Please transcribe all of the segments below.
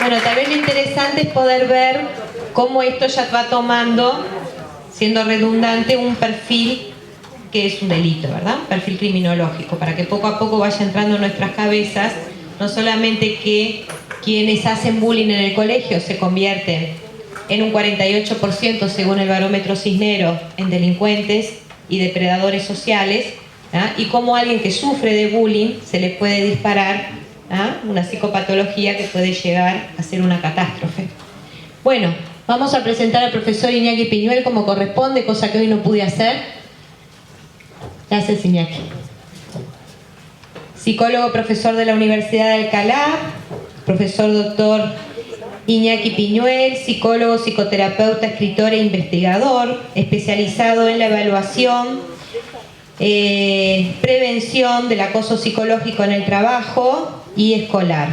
Bueno, también lo interesante es poder ver cómo esto ya va tomando, siendo redundante, un perfil que es un delito, ¿verdad? Un perfil criminológico, para que poco a poco vaya entrando en nuestras cabezas, no solamente que quienes hacen bullying en el colegio se convierten en un 48%, según el barómetro Cisneros, en delincuentes y depredadores sociales, y cómo alguien que sufre de bullying se le puede disparar una psicopatología que puede llegar a ser una catástrofe. Bueno, vamos a presentar al profesor Iñaki Piñuel como corresponde, cosa que hoy no pude hacer. Gracias, Iñaki. Psicólogo, profesor de la Universidad de Alcalá, profesor doctor Iñaki Piñuel, psicólogo, psicoterapeuta, escritor e investigador, especializado en la evaluación, prevención del acoso psicológico en el trabajo y escolar.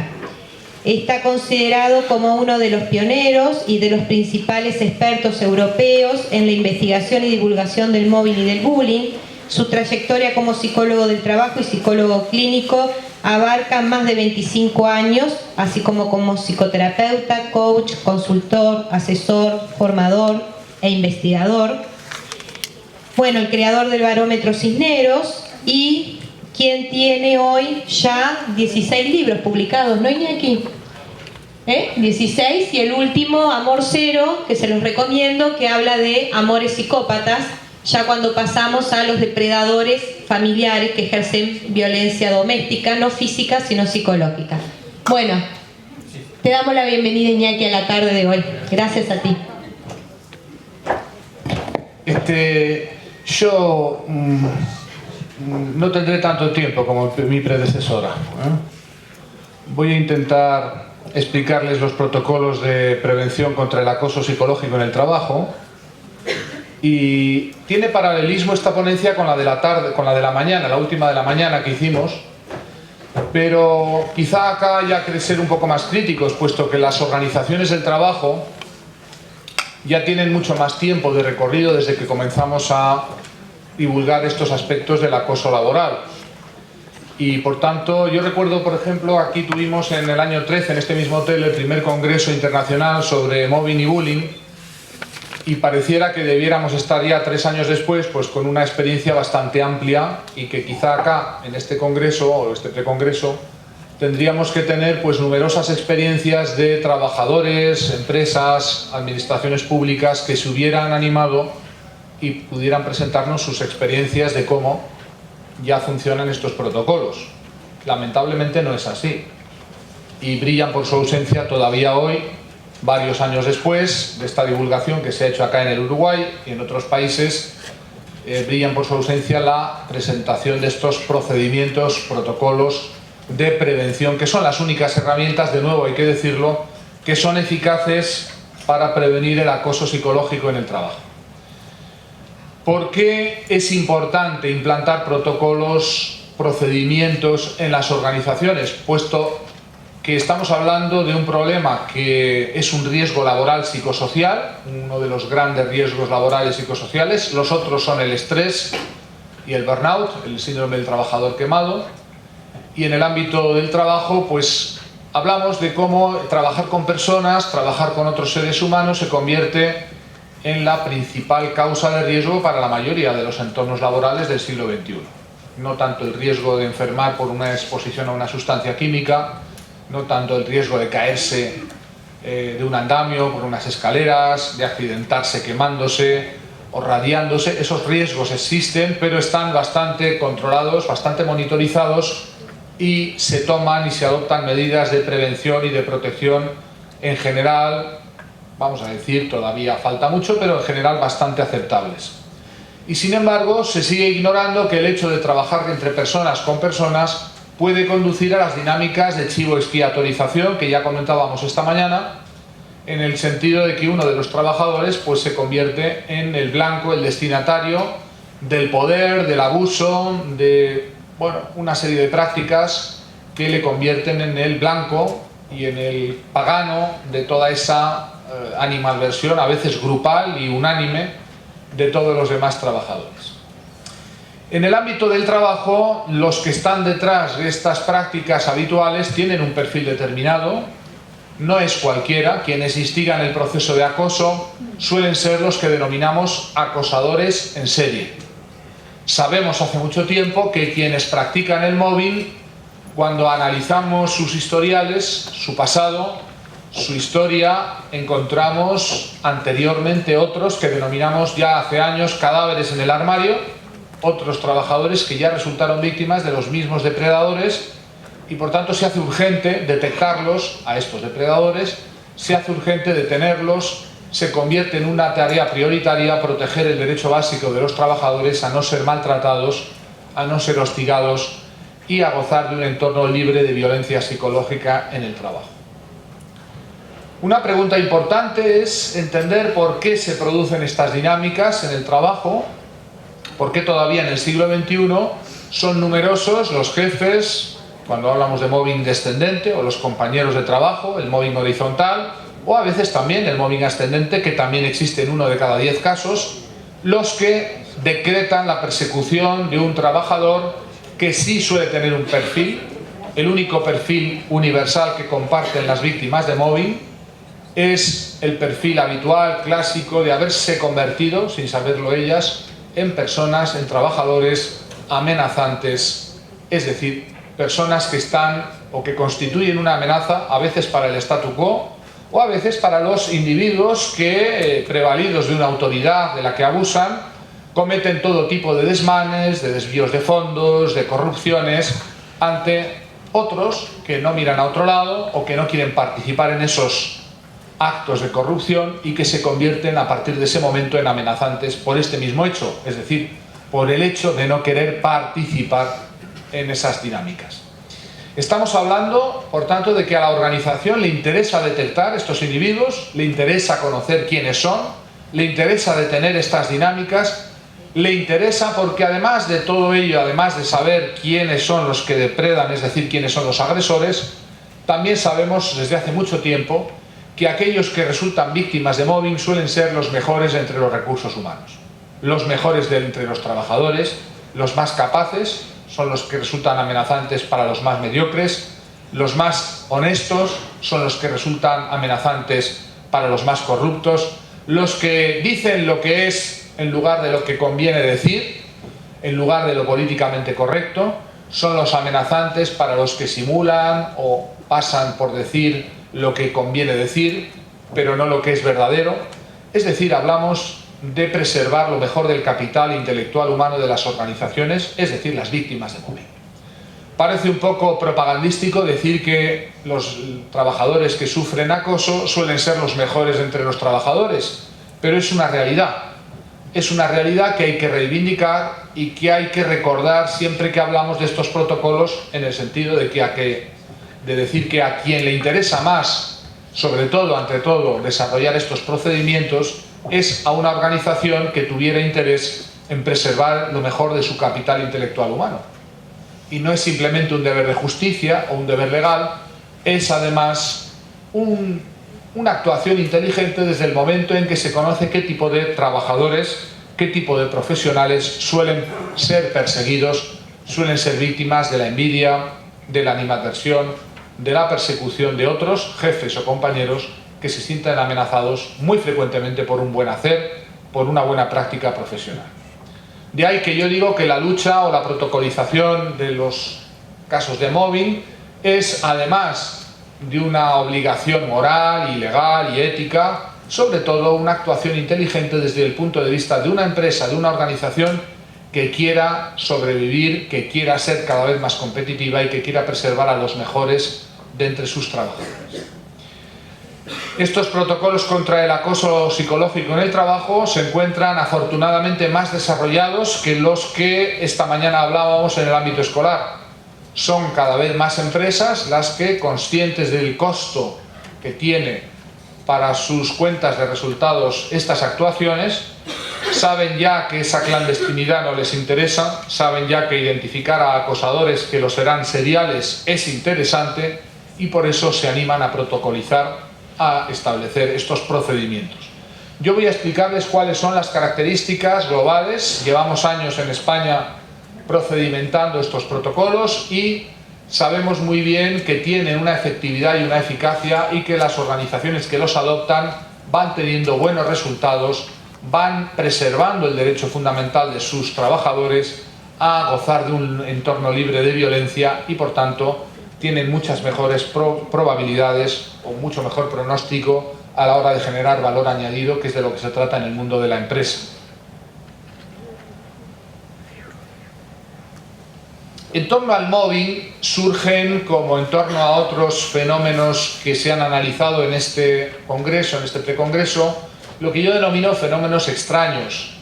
Está considerado como uno de los pioneros y de los principales expertos europeos en la investigación y divulgación del mobbing y del bullying. Su trayectoria como psicólogo del trabajo y psicólogo clínico abarca más de 25 años, así como psicoterapeuta, coach, consultor, asesor, formador e investigador. Bueno, el creador del barómetro Cisneros y quien tiene hoy ya 16 libros publicados, ¿no, Iñaki? 16, y el último, Amor Cero, que se los recomiendo, que habla de amores psicópatas, ya cuando pasamos a los depredadores familiares que ejercen violencia doméstica, no física, sino psicológica. Bueno, te damos la bienvenida, Iñaki, a la tarde de hoy. Gracias a ti. Yo no tendré tanto tiempo como mi predecesora. Voy a intentar explicarles los protocolos de prevención contra el acoso psicológico en el trabajo. Y tiene paralelismo esta ponencia con la de la tarde, con la de la mañana, la última de la mañana que hicimos, pero quizá acá haya que ser un poco más críticos, puesto que las organizaciones del trabajo ya tienen mucho más tiempo de recorrido desde que comenzamos a divulgar estos aspectos del acoso laboral. Y por tanto, yo recuerdo, por ejemplo, aquí tuvimos en el año 13, en este mismo hotel, el primer congreso internacional sobre mobbing y bullying, y pareciera que debiéramos estar ya 3 años después pues con una experiencia bastante amplia, y que quizá acá, en este congreso o este precongreso, tendríamos que tener pues numerosas experiencias de trabajadores, empresas, administraciones públicas que se hubieran animado y pudieran presentarnos sus experiencias de cómo ya funcionan estos protocolos. Lamentablemente no es así, y brillan por su ausencia todavía hoy, varios años después de esta divulgación que se ha hecho acá en el Uruguay y en otros países. Brillan por su ausencia la presentación de estos procedimientos, protocolos de prevención, que son las únicas herramientas, de nuevo hay que decirlo, que son eficaces para prevenir el acoso psicológico en el trabajo. ¿Por qué es importante implantar protocolos, procedimientos en las organizaciones? Puesto que estamos hablando de un problema que es un riesgo laboral psicosocial, uno de los grandes riesgos laborales psicosociales. Los otros son el estrés y el burnout, el síndrome del trabajador quemado. Y en el ámbito del trabajo, pues hablamos de cómo trabajar con personas, trabajar con otros seres humanos se convierte en la principal causa de riesgo para la mayoría de los entornos laborales del siglo XXI. No tanto el riesgo de enfermar por una exposición a una sustancia química, no tanto el riesgo de caerse de un andamio por unas escaleras, de accidentarse quemándose o radiándose. Esos riesgos existen, pero están bastante controlados, bastante monitorizados, y se toman y se adoptan medidas de prevención y de protección en general, vamos a decir, todavía falta mucho, pero en general bastante aceptables. Y sin embargo, se sigue ignorando que el hecho de trabajar entre personas con personas puede conducir a las dinámicas de chivo-expiatorización que ya comentábamos esta mañana, en el sentido de que uno de los trabajadores pues se convierte en el blanco, el destinatario del poder, del abuso, de una serie de prácticas que le convierten en el blanco y en el pagano de toda esa animadversión, a veces grupal y unánime, de todos los demás trabajadores. En el ámbito del trabajo, los que están detrás de estas prácticas habituales tienen un perfil determinado, no es cualquiera. Quienes instigan el proceso de acoso suelen ser los que denominamos acosadores en serie. Sabemos hace mucho tiempo que quienes practican el mobbing, cuando analizamos sus historiales, su pasado, su historia, encontramos anteriormente otros que denominamos ya hace años cadáveres en el armario, otros trabajadores que ya resultaron víctimas de los mismos depredadores, y por tanto se hace urgente detectarlos a estos depredadores, se hace urgente detenerlos, se convierte en una tarea prioritaria proteger el derecho básico de los trabajadores a no ser maltratados, a no ser hostigados y a gozar de un entorno libre de violencia psicológica en el trabajo. Una pregunta importante es entender por qué se producen estas dinámicas en el trabajo, por qué todavía en el siglo XXI son numerosos los jefes, cuando hablamos de mobbing descendente, o los compañeros de trabajo, el mobbing horizontal, o a veces también el mobbing ascendente, que también existe en 1 de cada 10 casos, los que decretan la persecución de un trabajador que sí suele tener un perfil, el único perfil universal que comparten las víctimas de mobbing, es el perfil habitual, clásico, de haberse convertido, sin saberlo ellas, en personas, en trabajadores amenazantes, es decir, personas que están o que constituyen una amenaza a veces para el statu quo o a veces para los individuos que, prevalidos de una autoridad de la que abusan, cometen todo tipo de desmanes, de desvíos de fondos, de corrupciones ante otros que no miran a otro lado o que no quieren participar en esos actos de corrupción y que se convierten a partir de ese momento en amenazantes por este mismo hecho, es decir, por el hecho de no querer participar en esas dinámicas. Estamos hablando, por tanto, de que a la organización le interesa detectar estos individuos, le interesa conocer quiénes son, le interesa detener estas dinámicas, le interesa porque además de todo ello, además de saber quiénes son los que depredan, es decir, quiénes son los agresores, también sabemos desde hace mucho tiempo que aquellos que resultan víctimas de mobbing suelen ser los mejores entre los recursos humanos, los mejores de entre los trabajadores, los más capaces, son los que resultan amenazantes para los más mediocres, los más honestos son los que resultan amenazantes para los más corruptos, los que dicen lo que es en lugar de lo que conviene decir, en lugar de lo políticamente correcto, son los amenazantes para los que simulan o pasan por decir lo que conviene decir, pero no lo que es verdadero. Es decir, hablamos de preservar lo mejor del capital intelectual humano de las organizaciones, es decir, las víctimas de mobbing. Parece un poco propagandístico decir que los trabajadores que sufren acoso suelen ser los mejores entre los trabajadores, pero es una realidad. Es una realidad que hay que reivindicar y que hay que recordar siempre que hablamos de estos protocolos, en el sentido de decir que a quien le interesa más, sobre todo, ante todo, desarrollar estos procedimientos, es a una organización que tuviera interés en preservar lo mejor de su capital intelectual humano. Y no es simplemente un deber de justicia o un deber legal, es además una actuación inteligente desde el momento en que se conoce qué tipo de trabajadores, qué tipo de profesionales suelen ser perseguidos, suelen ser víctimas de la envidia, de la animadversión, de la persecución de otros jefes o compañeros que se sientan amenazados muy frecuentemente por un buen hacer, por una buena práctica profesional. De ahí que yo digo que la lucha o la protocolización de los casos de mobbing es, además de una obligación moral y legal y ética, sobre todo una actuación inteligente desde el punto de vista de una empresa, de una organización que quiera sobrevivir, que quiera ser cada vez más competitiva y que quiera preservar a los mejores de entre sus trabajadores. Estos protocolos contra el acoso psicológico en el trabajo se encuentran afortunadamente más desarrollados que los que esta mañana hablábamos en el ámbito escolar. Son cada vez más empresas las que, conscientes del costo que tiene para sus cuentas de resultados estas actuaciones, saben ya que esa clandestinidad no les interesa, saben ya que identificar a acosadores que lo serán seriales es interesante y por eso se animan a protocolizar, a establecer estos procedimientos. Yo voy a explicarles cuáles son las características globales. Llevamos años en España procedimentando estos protocolos y sabemos muy bien que tienen una efectividad y una eficacia y que las organizaciones que los adoptan van teniendo buenos resultados, van preservando el derecho fundamental de sus trabajadores a gozar de un entorno libre de violencia y, por tanto, tienen muchas mejores probabilidades o mucho mejor pronóstico a la hora de generar valor añadido, que es de lo que se trata en el mundo de la empresa. En torno al mobbing surgen, como en torno a otros fenómenos que se han analizado en este congreso, en este precongreso, lo que yo denomino fenómenos extraños,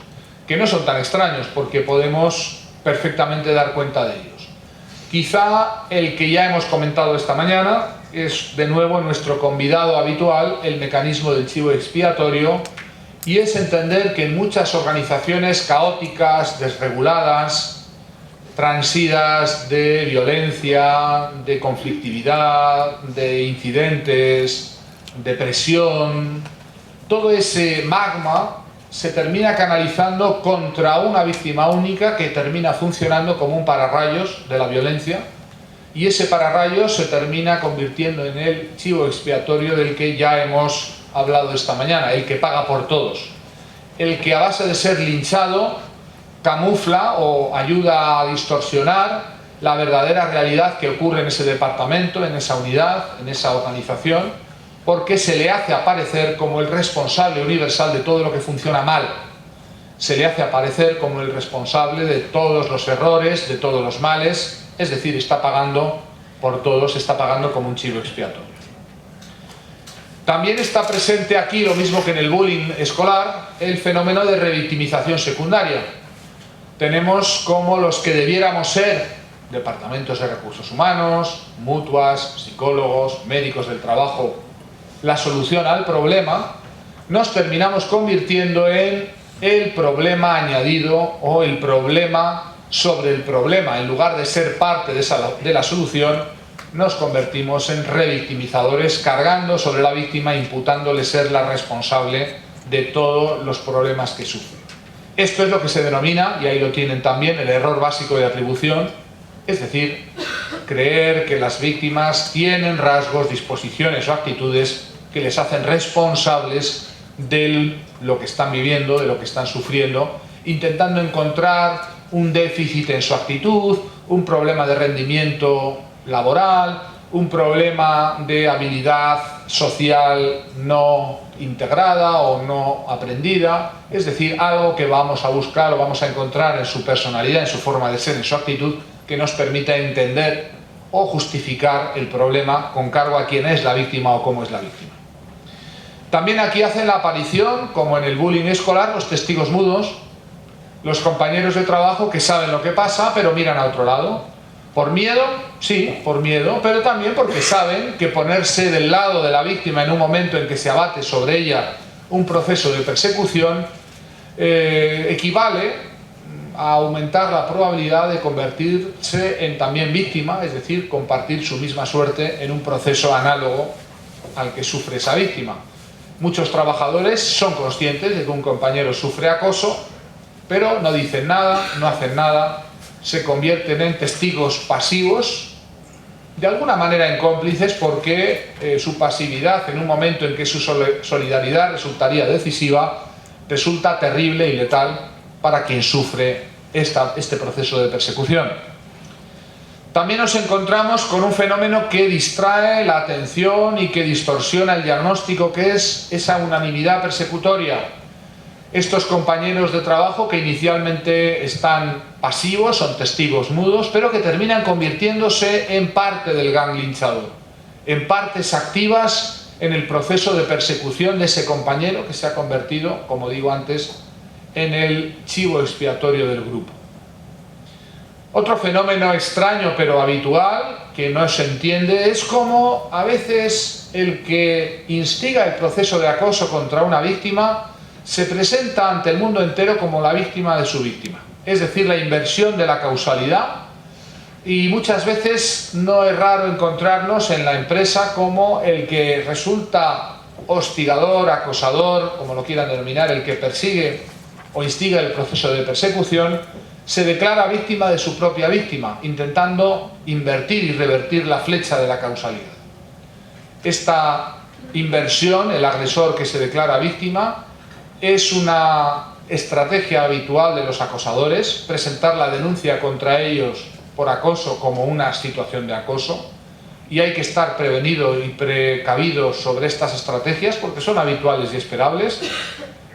que no son tan extraños porque podemos perfectamente dar cuenta de ellos. Quizá el que ya hemos comentado esta mañana es de nuevo nuestro convidado habitual, el mecanismo del chivo expiatorio, y es entender que en muchas organizaciones caóticas, desreguladas, transidas de violencia, de conflictividad, de incidentes, de presión, todo ese magma se termina canalizando contra una víctima única que termina funcionando como un pararrayos de la violencia, y ese pararrayos se termina convirtiendo en el chivo expiatorio del que ya hemos hablado esta mañana, el que paga por todos, el que a base de ser linchado camufla o ayuda a distorsionar la verdadera realidad que ocurre en ese departamento, en esa unidad, en esa organización, porque se le hace aparecer como el responsable universal de todo lo que funciona mal. Se le hace aparecer como el responsable de todos los errores, de todos los males, es decir, está pagando por todos, está pagando como un chivo expiatorio. También está presente aquí, lo mismo que en el bullying escolar, el fenómeno de revictimización secundaria. Tenemos como los que debiéramos ser departamentos de recursos humanos, mutuas, psicólogos, médicos del trabajo, la solución al problema, nos terminamos convirtiendo en el problema añadido o el problema sobre el problema. En lugar de ser parte de la solución, nos convertimos en revictimizadores, cargando sobre la víctima, imputándole ser la responsable de todos los problemas que sufre. Esto es lo que se denomina, y ahí lo tienen también, el error básico de atribución, es decir, creer que las víctimas tienen rasgos, disposiciones o actitudes que les hacen responsables de lo que están viviendo, de lo que están sufriendo, intentando encontrar un déficit en su actitud, un problema de rendimiento laboral, un problema de habilidad social no integrada o no aprendida, es decir, algo que vamos a buscar o vamos a encontrar en su personalidad, en su forma de ser, en su actitud, que nos permita entender o justificar el problema con cargo a quién es la víctima o cómo es la víctima. También aquí hacen la aparición, como en el bullying escolar, los testigos mudos, los compañeros de trabajo que saben lo que pasa pero miran a otro lado. ¿Por miedo? Sí, por miedo, pero también porque saben que ponerse del lado de la víctima en un momento en que se abate sobre ella un proceso de persecución equivale a aumentar la probabilidad de convertirse en también víctima, es decir, compartir su misma suerte en un proceso análogo al que sufre esa víctima. Muchos trabajadores son conscientes de que un compañero sufre acoso, pero no dicen nada, no hacen nada, se convierten en testigos pasivos, de alguna manera en cómplices, porque su pasividad en un momento en que su solidaridad resultaría decisiva, resulta terrible y letal para quien sufre este proceso de persecución. También nos encontramos con un fenómeno que distrae la atención y que distorsiona el diagnóstico, que es esa unanimidad persecutoria. Estos compañeros de trabajo que inicialmente están pasivos, son testigos mudos, pero que terminan convirtiéndose en parte del gang linchador, en partes activas en el proceso de persecución de ese compañero que se ha convertido, como digo antes, en el chivo expiatorio del grupo. Otro fenómeno extraño pero habitual, que no se entiende, es cómo a veces el que instiga el proceso de acoso contra una víctima se presenta ante el mundo entero como la víctima de su víctima. Es decir, la inversión de la causalidad, y muchas veces no es raro encontrarnos en la empresa como el que resulta hostigador, acosador, como lo quieran denominar, el que persigue o instiga el proceso de persecución, se declara víctima de su propia víctima, intentando invertir y revertir la flecha de la causalidad. Esta inversión, el agresor que se declara víctima, es una estrategia habitual de los acosadores, presentar la denuncia contra ellos por acoso como una situación de acoso, y hay que estar prevenido y precavido sobre estas estrategias porque son habituales y esperables,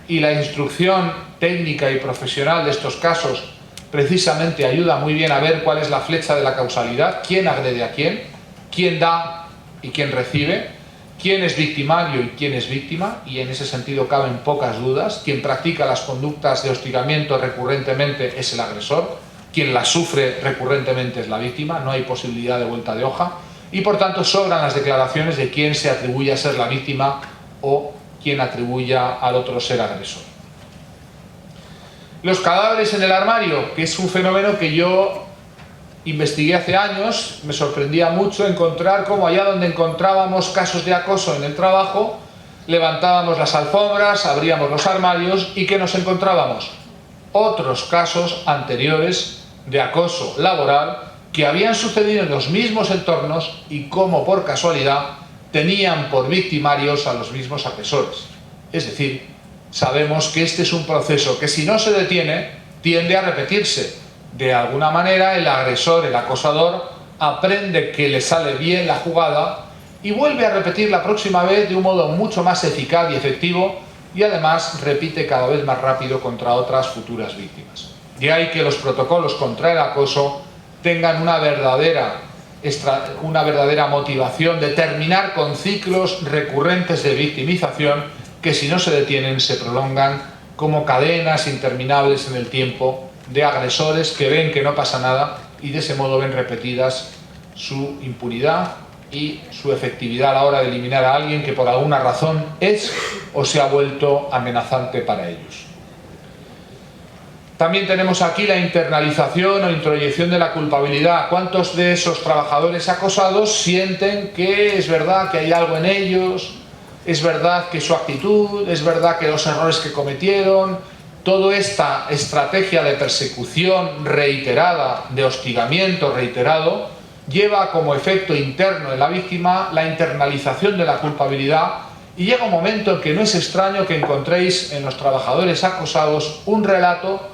y la instrucción técnica y profesional de estos casos precisamente ayuda muy bien a ver cuál es la flecha de la causalidad, quién agrede a quién da y quién recibe, quién es victimario y quién es víctima, y en ese sentido caben pocas dudas. Quien practica las conductas de hostigamiento recurrentemente es el agresor, quien las sufre recurrentemente es la víctima, no hay posibilidad de vuelta de hoja, y por tanto sobran las declaraciones de quién se atribuye a ser la víctima o quién atribuya al otro ser agresor. Los cadáveres en el armario, que es un fenómeno que yo investigué hace años, me sorprendía mucho encontrar cómo allá donde encontrábamos casos de acoso en el trabajo, levantábamos las alfombras, abríamos los armarios y ¿qué nos encontrábamos? Otros casos anteriores de acoso laboral que habían sucedido en los mismos entornos y como por casualidad tenían por victimarios a los mismos agresores. Es decir, sabemos que este es un proceso que si no se detiene tiende a repetirse. De alguna manera el agresor, el acosador, aprende que le sale bien la jugada y vuelve a repetir la próxima vez de un modo mucho más eficaz y efectivo, y además repite cada vez más rápido contra otras futuras víctimas. De ahí que los protocolos contra el acoso tengan una verdadera motivación de terminar con ciclos recurrentes de victimización que si no se detienen se prolongan como cadenas interminables en el tiempo de agresores que ven que no pasa nada y de ese modo ven repetidas su impunidad y su efectividad a la hora de eliminar a alguien que por alguna razón es o se ha vuelto amenazante para ellos. También tenemos aquí la internalización o introyección de la culpabilidad. ¿Cuántos de esos trabajadores acosados sienten que es verdad que hay algo en ellos, es verdad que su actitud, es verdad que los errores que cometieron, toda esta estrategia de persecución reiterada, de hostigamiento reiterado, lleva como efecto interno en la víctima la internalización de la culpabilidad, y llega un momento en que no es extraño que encontréis en los trabajadores acosados un relato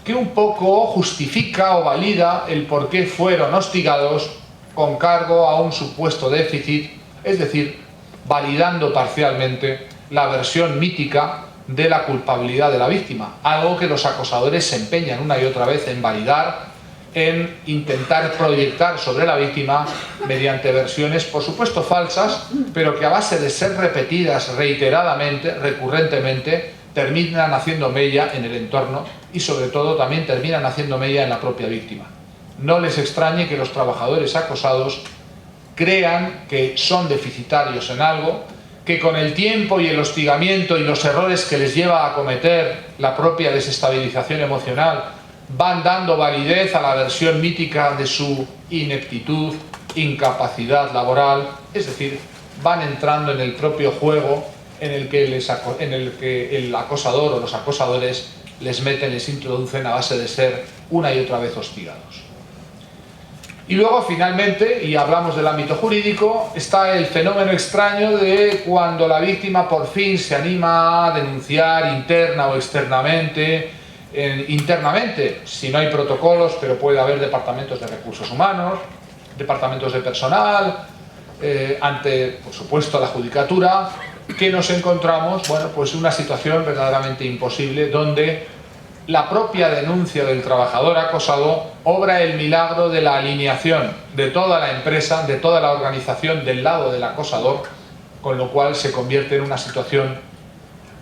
que un poco justifica o valida el por qué fueron hostigados con cargo a un supuesto déficit, es decir, validando parcialmente la versión mítica de la culpabilidad de la víctima, algo que los acosadores se empeñan una y otra vez en validar, en intentar proyectar sobre la víctima mediante versiones, por supuesto falsas, pero que a base de ser repetidas reiteradamente, recurrentemente, terminan haciendo mella en el entorno y sobre todo también terminan haciendo mella en la propia víctima. No les extrañe que los trabajadores acosados crean que son deficitarios en algo, que con el tiempo y el hostigamiento y los errores que les lleva a cometer la propia desestabilización emocional van dando validez a la versión mítica de su ineptitud, incapacidad laboral, es decir, van entrando en el propio juego en el que el acosador o los acosadores les meten, les introducen a base de ser una y otra vez hostigados. Y luego finalmente, y hablamos del ámbito jurídico, está el fenómeno extraño de cuando la víctima por fin se anima a denunciar interna o externamente. Internamente, si no hay protocolos, pero puede haber departamentos de recursos humanos, departamentos de personal, ante, por supuesto, la judicatura, que nos encontramos, bueno, pues una situación verdaderamente imposible donde la propia denuncia del trabajador acosado obra el milagro de la alineación de toda la empresa, de toda la organización del lado del acosador, con lo cual se convierte en una situación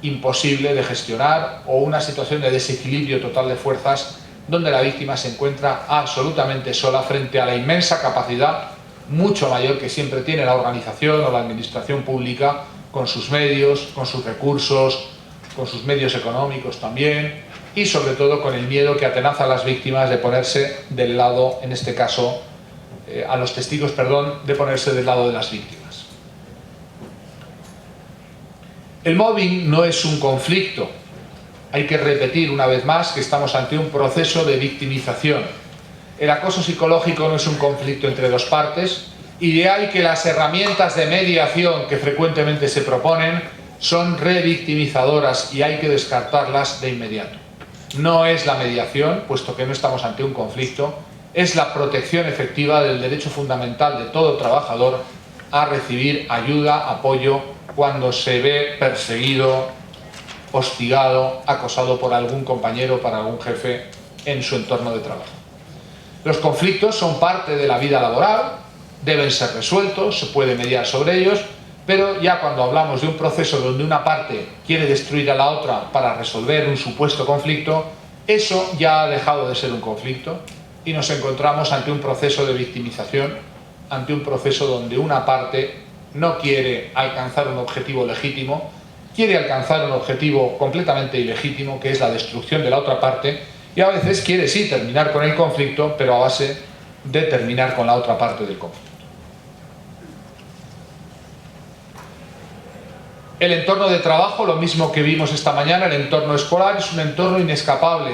imposible de gestionar o una situación de desequilibrio total de fuerzas donde la víctima se encuentra absolutamente sola frente a la inmensa capacidad, mucho mayor que siempre tiene la organización o la administración pública, con sus medios, con sus recursos, con sus medios económicos también, y sobre todo con el miedo que atenaza a las víctimas de ponerse del lado, en este caso, a los testigos, perdón, de ponerse del lado de las víctimas. El mobbing no es un conflicto Hay que repetir una vez más que estamos ante un proceso de victimización. El acoso psicológico no es un conflicto entre dos partes, y de ahí que las herramientas de mediación que frecuentemente se proponen son revictimizadoras y hay que descartarlas de inmediato. No es la mediación, puesto que no estamos ante un conflicto, es la protección efectiva del derecho fundamental de todo trabajador a recibir ayuda, apoyo, cuando se ve perseguido, hostigado, acosado por algún compañero, por algún jefe en su entorno de trabajo. Los conflictos son parte de la vida laboral, deben ser resueltos, se puede mediar sobre ellos, pero ya cuando hablamos de un proceso donde una parte quiere destruir a la otra para resolver un supuesto conflicto, eso ya ha dejado de ser un conflicto y nos encontramos ante un proceso de victimización, ante un proceso donde una parte no quiere alcanzar un objetivo legítimo, quiere alcanzar un objetivo completamente ilegítimo, que es la destrucción de la otra parte, y a veces quiere sí terminar con el conflicto, pero a base de terminar con la otra parte del conflicto. El entorno de trabajo, lo mismo que vimos esta mañana, el entorno escolar, es un entorno inescapable.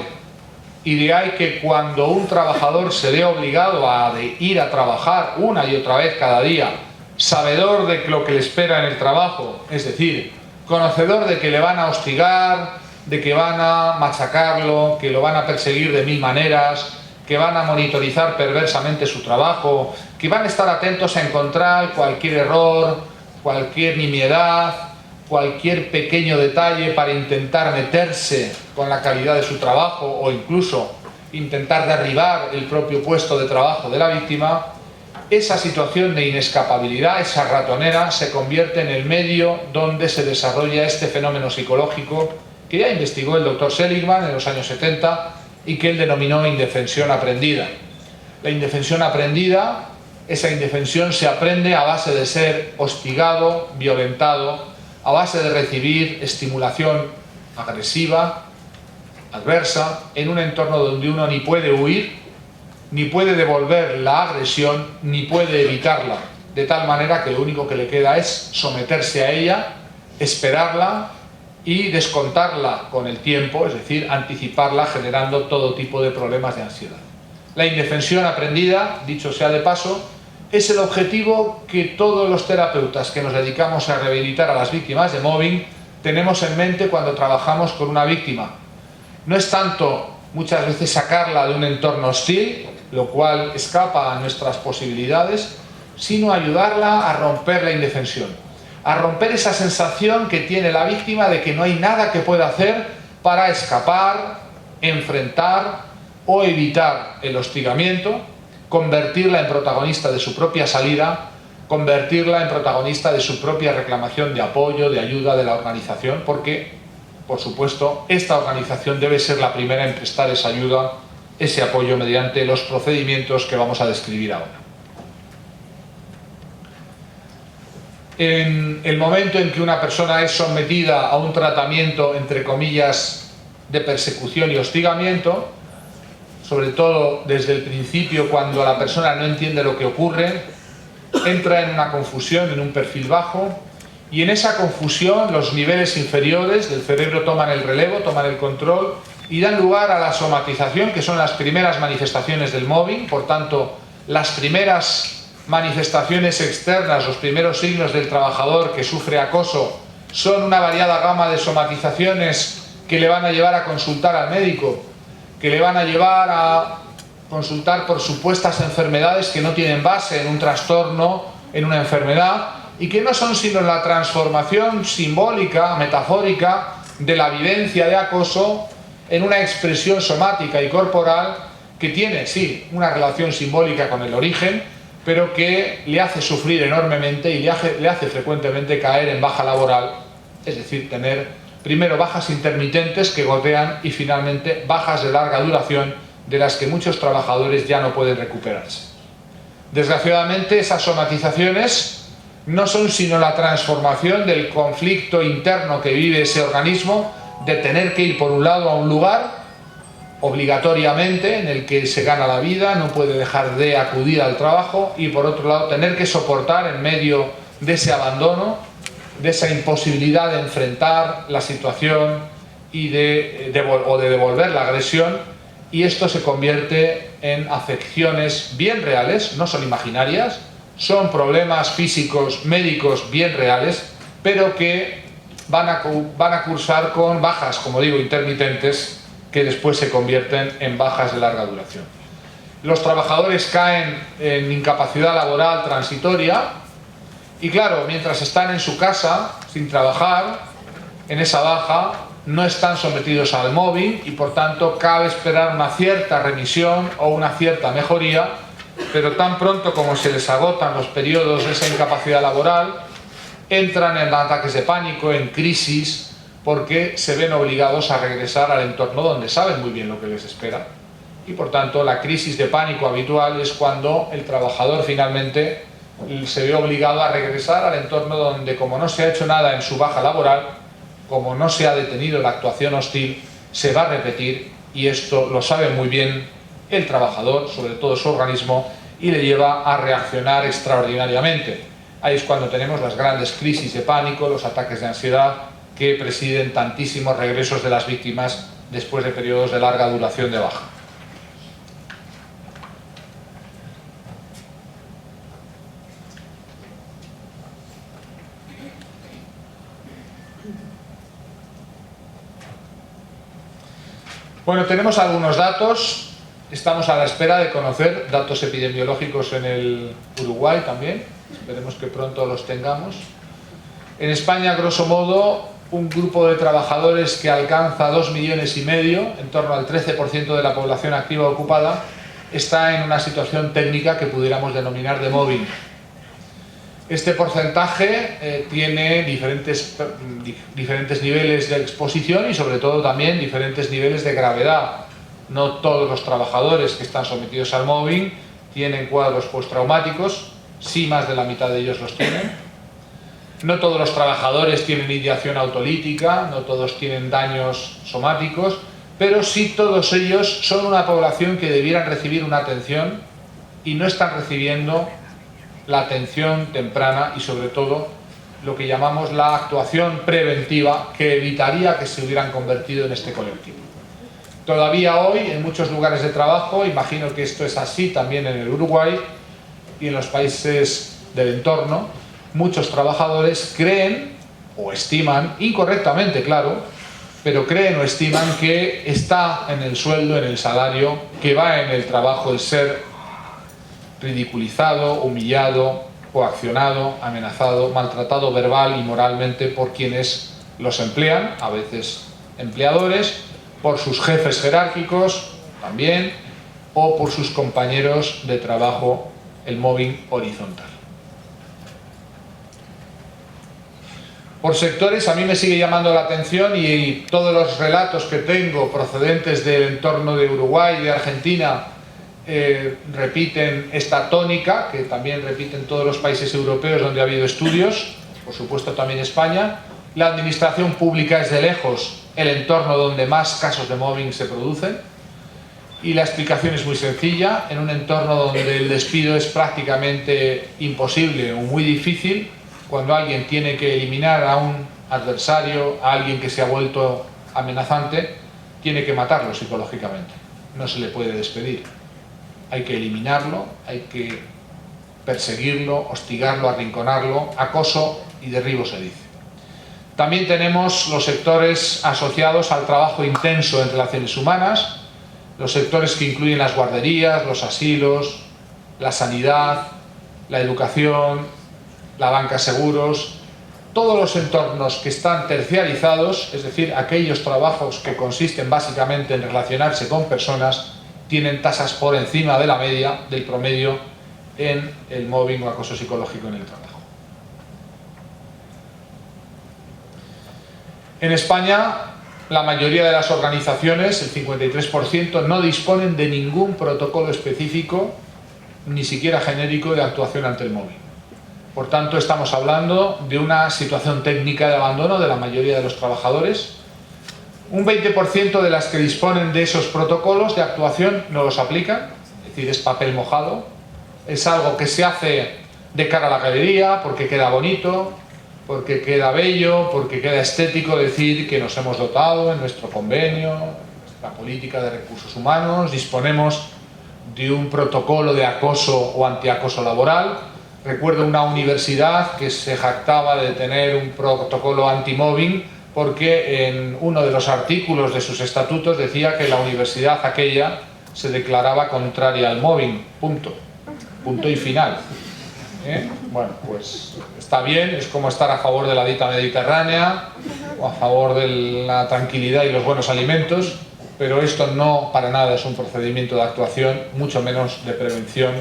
Y de ahí que cuando un trabajador se ve obligado a ir a trabajar una y otra vez cada día, sabedor de lo que le espera en el trabajo, es decir, conocedor de que le van a hostigar, de que van a machacarlo, que lo van a perseguir de mil maneras, que van a monitorizar perversamente su trabajo, que van a estar atentos a encontrar cualquier error, cualquier nimiedad, cualquier pequeño detalle para intentar meterse con la calidad de su trabajo o incluso intentar derribar el propio puesto de trabajo de la víctima, esa situación de inescapabilidad, esa ratonera, se convierte en el medio donde se desarrolla este fenómeno psicológico que ya investigó el doctor Seligman en los años 70 y que él denominó indefensión aprendida. La indefensión aprendida, esa indefensión se aprende a base de ser hostigado, violentado, a base de recibir estimulación agresiva, adversa, en un entorno donde uno ni puede huir, ni puede devolver la agresión, ni puede evitarla, de tal manera que lo único que le queda es someterse a ella, esperarla y descontarla con el tiempo, es decir, anticiparla, generando todo tipo de problemas de ansiedad. La indefensión aprendida, dicho sea de paso, es el objetivo que todos los terapeutas que nos dedicamos a rehabilitar a las víctimas de mobbing tenemos en mente cuando trabajamos con una víctima. No es tanto muchas veces sacarla de un entorno hostil, lo cual escapa a nuestras posibilidades, sino ayudarla a romper la indefensión, a romper esa sensación que tiene la víctima de que no hay nada que pueda hacer para escapar, enfrentar o evitar el hostigamiento, convertirla en protagonista de su propia salida, convertirla en protagonista de su propia reclamación de apoyo, de ayuda de la organización, porque, por supuesto, esta organización debe ser la primera en prestar esa ayuda, ese apoyo mediante los procedimientos que vamos a describir ahora. En el momento en que una persona es sometida a un tratamiento, entre comillas, de persecución y hostigamiento, sobre todo desde el principio, cuando la persona no entiende lo que ocurre, entra en una confusión, en un perfil bajo, y en esa confusión los niveles inferiores del cerebro toman el relevo, toman el control y dan lugar a la somatización, que son las primeras manifestaciones del mobbing. Por tanto, las primeras manifestaciones externas, los primeros signos del trabajador que sufre acoso, son una variada gama de somatizaciones que le van a llevar a consultar al médico, que le van a llevar a consultar por supuestas enfermedades que no tienen base en un trastorno, en una enfermedad, y que no son sino la transformación simbólica, metafórica, de la vivencia de acoso en una expresión somática y corporal que tiene, sí, una relación simbólica con el origen, pero que le hace sufrir enormemente y le hace frecuentemente caer en baja laboral, es decir, tener primero bajas intermitentes que gotean y finalmente bajas de larga duración de las que muchos trabajadores ya no pueden recuperarse. Desgraciadamente, esas somatizaciones no son sino la transformación del conflicto interno que vive ese organismo de tener que ir por un lado a un lugar obligatoriamente en el que se gana la vida, no puede dejar de acudir al trabajo, y por otro lado tener que soportar en medio de ese abandono, de esa imposibilidad de enfrentar la situación y de devolver la agresión, y esto se convierte en afecciones bien reales, no son imaginarias, son problemas físicos, médicos bien reales, pero que van a cursar con bajas, como digo, intermitentes, que después se convierten en bajas de larga duración. Los trabajadores caen en incapacidad laboral transitoria y, claro, mientras están en su casa sin trabajar, en esa baja no están sometidos al mobbing y, por tanto, cabe esperar una cierta remisión o una cierta mejoría, pero tan pronto como se les agotan los periodos de esa incapacidad laboral, entran en ataques de pánico, en crisis, porque se ven obligados a regresar al entorno donde saben muy bien lo que les espera. Y, por tanto, la crisis de pánico habitual es cuando el trabajador finalmente se ve obligado a regresar al entorno donde, como no se ha hecho nada en su baja laboral, como no se ha detenido la actuación hostil, se va a repetir, y esto lo sabe muy bien el trabajador, sobre todo su organismo, y le lleva a reaccionar extraordinariamente. Ahí es cuando tenemos las grandes crisis de pánico, los ataques de ansiedad que presiden tantísimos regresos de las víctimas después de periodos de larga duración de baja. Bueno, tenemos algunos datos. Estamos a la espera de conocer datos epidemiológicos en el Uruguay también. Esperemos que pronto los tengamos. En España, grosso modo, un grupo de trabajadores que alcanza 2,5 millones, en torno al 13% de la población activa ocupada, está en una situación técnica que pudiéramos denominar de mobbing. Este porcentaje tiene diferentes niveles de exposición y, sobre todo, también diferentes niveles de gravedad. No todos los trabajadores que están sometidos al mobbing tienen cuadros postraumáticos, sí, más de la mitad de ellos los tienen. No todos los trabajadores tienen ideación autolítica, no todos tienen daños somáticos, pero sí todos ellos son una población que debieran recibir una atención y no están recibiendo la atención temprana y, sobre todo, lo que llamamos la actuación preventiva, que evitaría que se hubieran convertido en este colectivo. Todavía hoy, en muchos lugares de trabajo, imagino que esto es así también en el Uruguay y en los países del entorno, muchos trabajadores creen o estiman, incorrectamente, claro, pero creen o estiman que está en el sueldo, en el salario, que va en el trabajo el ser ridiculizado, humillado, coaccionado, amenazado, maltratado verbal y moralmente por quienes los emplean, a veces empleadores, por sus jefes jerárquicos también, o por sus compañeros de trabajo, el mobbing horizontal. Por sectores, a mí me sigue llamando la atención, y todos los relatos que tengo procedentes del entorno de Uruguay y de Argentina repiten esta tónica, que también repiten todos los países europeos donde ha habido estudios, por supuesto también España. La administración pública es de lejos el entorno donde más casos de mobbing se producen, y la explicación es muy sencilla. En un entorno donde el despido es prácticamente imposible o muy difícil, cuando alguien tiene que eliminar a un adversario, a alguien que se ha vuelto amenazante, tiene que matarlo psicológicamente, no se le puede despedir. Hay que eliminarlo, hay que perseguirlo, hostigarlo, arrinconarlo, acoso y derribo se dice. También tenemos los sectores asociados al trabajo intenso en relaciones humanas, los sectores que incluyen las guarderías, los asilos, la sanidad, la educación, la banca de seguros, todos los entornos que están terciarizados, es decir, aquellos trabajos que consisten básicamente en relacionarse con personas, tienen tasas por encima de la media, del promedio, en el mobbing o acoso psicológico en el trabajo. En España, la mayoría de las organizaciones, el 53%, no disponen de ningún protocolo específico, ni siquiera genérico, de actuación ante el mobbing. Por tanto, estamos hablando de una situación técnica de abandono de la mayoría de los trabajadores. Un 20% de las que disponen de esos protocolos de actuación no los aplican, es decir, es papel mojado, es algo que se hace de cara a la galería porque queda bonito, porque queda bello, porque queda estético decir que nos hemos dotado en nuestro convenio, en nuestra política de recursos humanos, disponemos de un protocolo de acoso o antiacoso laboral. Recuerdo una universidad que se jactaba de tener un protocolo anti-mobbing porque en uno de los artículos de sus estatutos decía que la universidad aquella se declaraba contraria al mobbing, punto y final. Bueno, pues está bien, es como estar a favor de la dieta mediterránea o a favor de la tranquilidad y los buenos alimentos, pero esto no para nada es un procedimiento de actuación, mucho menos de prevención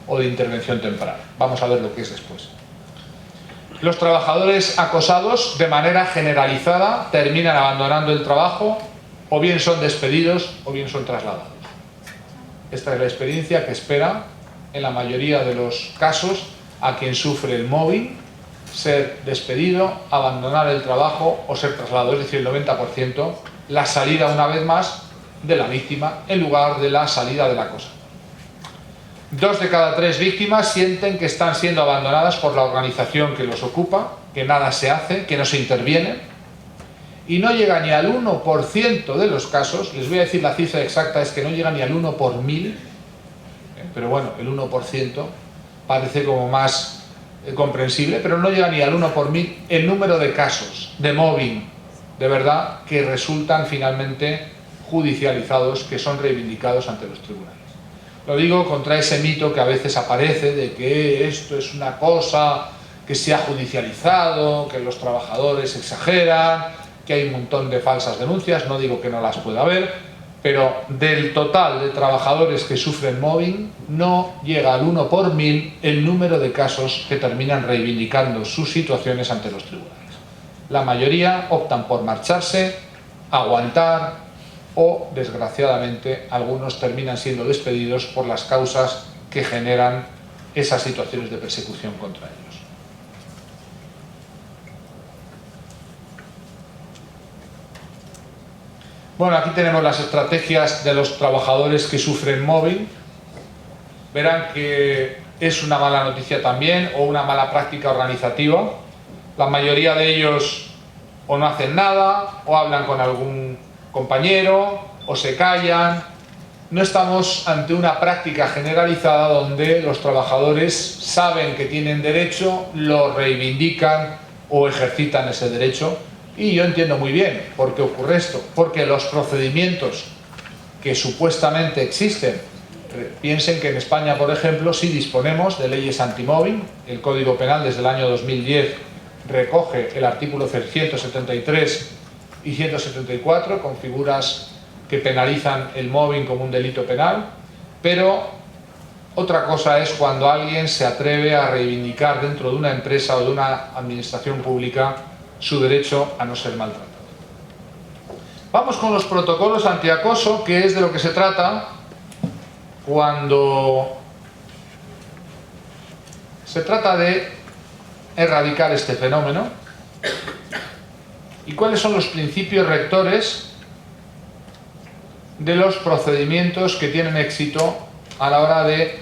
o de intervención temprana. Vamos a ver lo que es después. Los trabajadores acosados, de manera generalizada, terminan abandonando el trabajo, o bien son despedidos o bien son trasladados. Esta es la experiencia que espera, en la mayoría de los casos, a quien sufre el mobbing: ser despedido, abandonar el trabajo o ser trasladado, es decir, el 90%, la salida una vez más de la víctima en lugar de la salida del acosador. 2 de cada 3 víctimas sienten que están siendo abandonadas por la organización que los ocupa, que nada se hace, que no se interviene, y no llega ni al 1% de los casos. Les voy a decir la cifra exacta, es que no llega ni al 1 por 1000, pero bueno, el 1% parece como más comprensible, pero no llega ni al 1 por 1000 el número de casos de mobbing, de verdad, que resultan finalmente judicializados, que son reivindicados ante los tribunales. Lo digo contra ese mito que a veces aparece de que esto es una cosa que se ha judicializado, que los trabajadores exageran, que hay un montón de falsas denuncias. No digo que no las pueda haber, pero del total de trabajadores que sufren mobbing no llega al 1 por 1000 el número de casos que terminan reivindicando sus situaciones ante los tribunales. La mayoría optan por marcharse, aguantar, o desgraciadamente algunos terminan siendo despedidos por las causas que generan esas situaciones de persecución contra ellos. Bueno, aquí tenemos las estrategias de los trabajadores que sufren mobbing. Verán que es una mala noticia también, o una mala práctica organizativa. La mayoría de ellos o no hacen nada, o hablan con algún compañero, o se callan. No estamos ante una práctica generalizada donde los trabajadores saben que tienen derecho, lo reivindican o ejercitan ese derecho. Y yo entiendo muy bien por qué ocurre esto, porque los procedimientos que supuestamente existen, piensen que en España, por ejemplo, sí disponemos de leyes anti-mobbing. El Código Penal desde el año 2010 recoge el artículo 173 y 174 con figuras que penalizan el mobbing como un delito penal, pero otra cosa es cuando alguien se atreve a reivindicar dentro de una empresa o de una administración pública su derecho a no ser maltratado. Vamos con los protocolos antiacoso, que es de lo que se trata cuando se trata de erradicar este fenómeno. ¿Y cuáles son los principios rectores de los procedimientos que tienen éxito a la hora de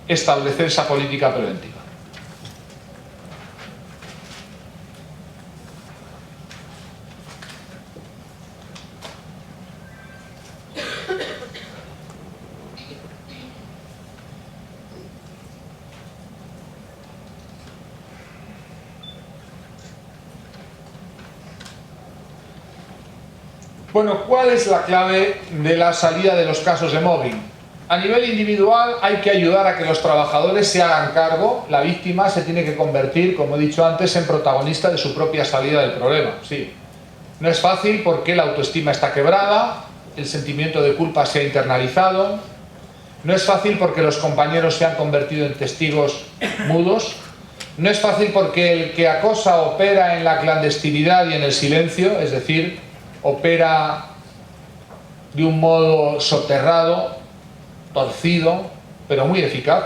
establecer esa política preventiva? Bueno, ¿cuál es la clave de la salida de los casos de mobbing? A nivel individual hay que ayudar a que los trabajadores se hagan cargo. La víctima se tiene que convertir, como he dicho antes, en protagonista de su propia salida del problema. Sí, no es fácil porque la autoestima está quebrada, el sentimiento de culpa se ha internalizado. No es fácil porque los compañeros se han convertido en testigos mudos. No es fácil porque el que acosa opera en la clandestinidad y en el silencio, es decir, opera de un modo soterrado, torcido, pero muy eficaz.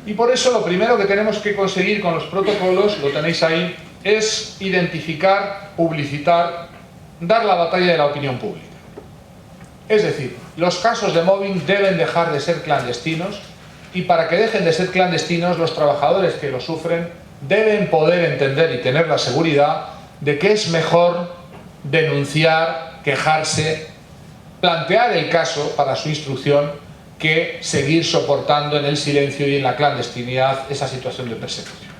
Y por eso lo primero que tenemos que conseguir con los protocolos, lo tenéis ahí, es identificar, publicitar, dar la batalla de la opinión pública. Es decir, los casos de mobbing deben dejar de ser clandestinos, y para que dejen de ser clandestinos, los trabajadores que lo sufren deben poder entender y tener la seguridad de que es mejor denunciar, quejarse, plantear el caso para su instrucción, que seguir soportando en el silencio y en la clandestinidad esa situación de persecución.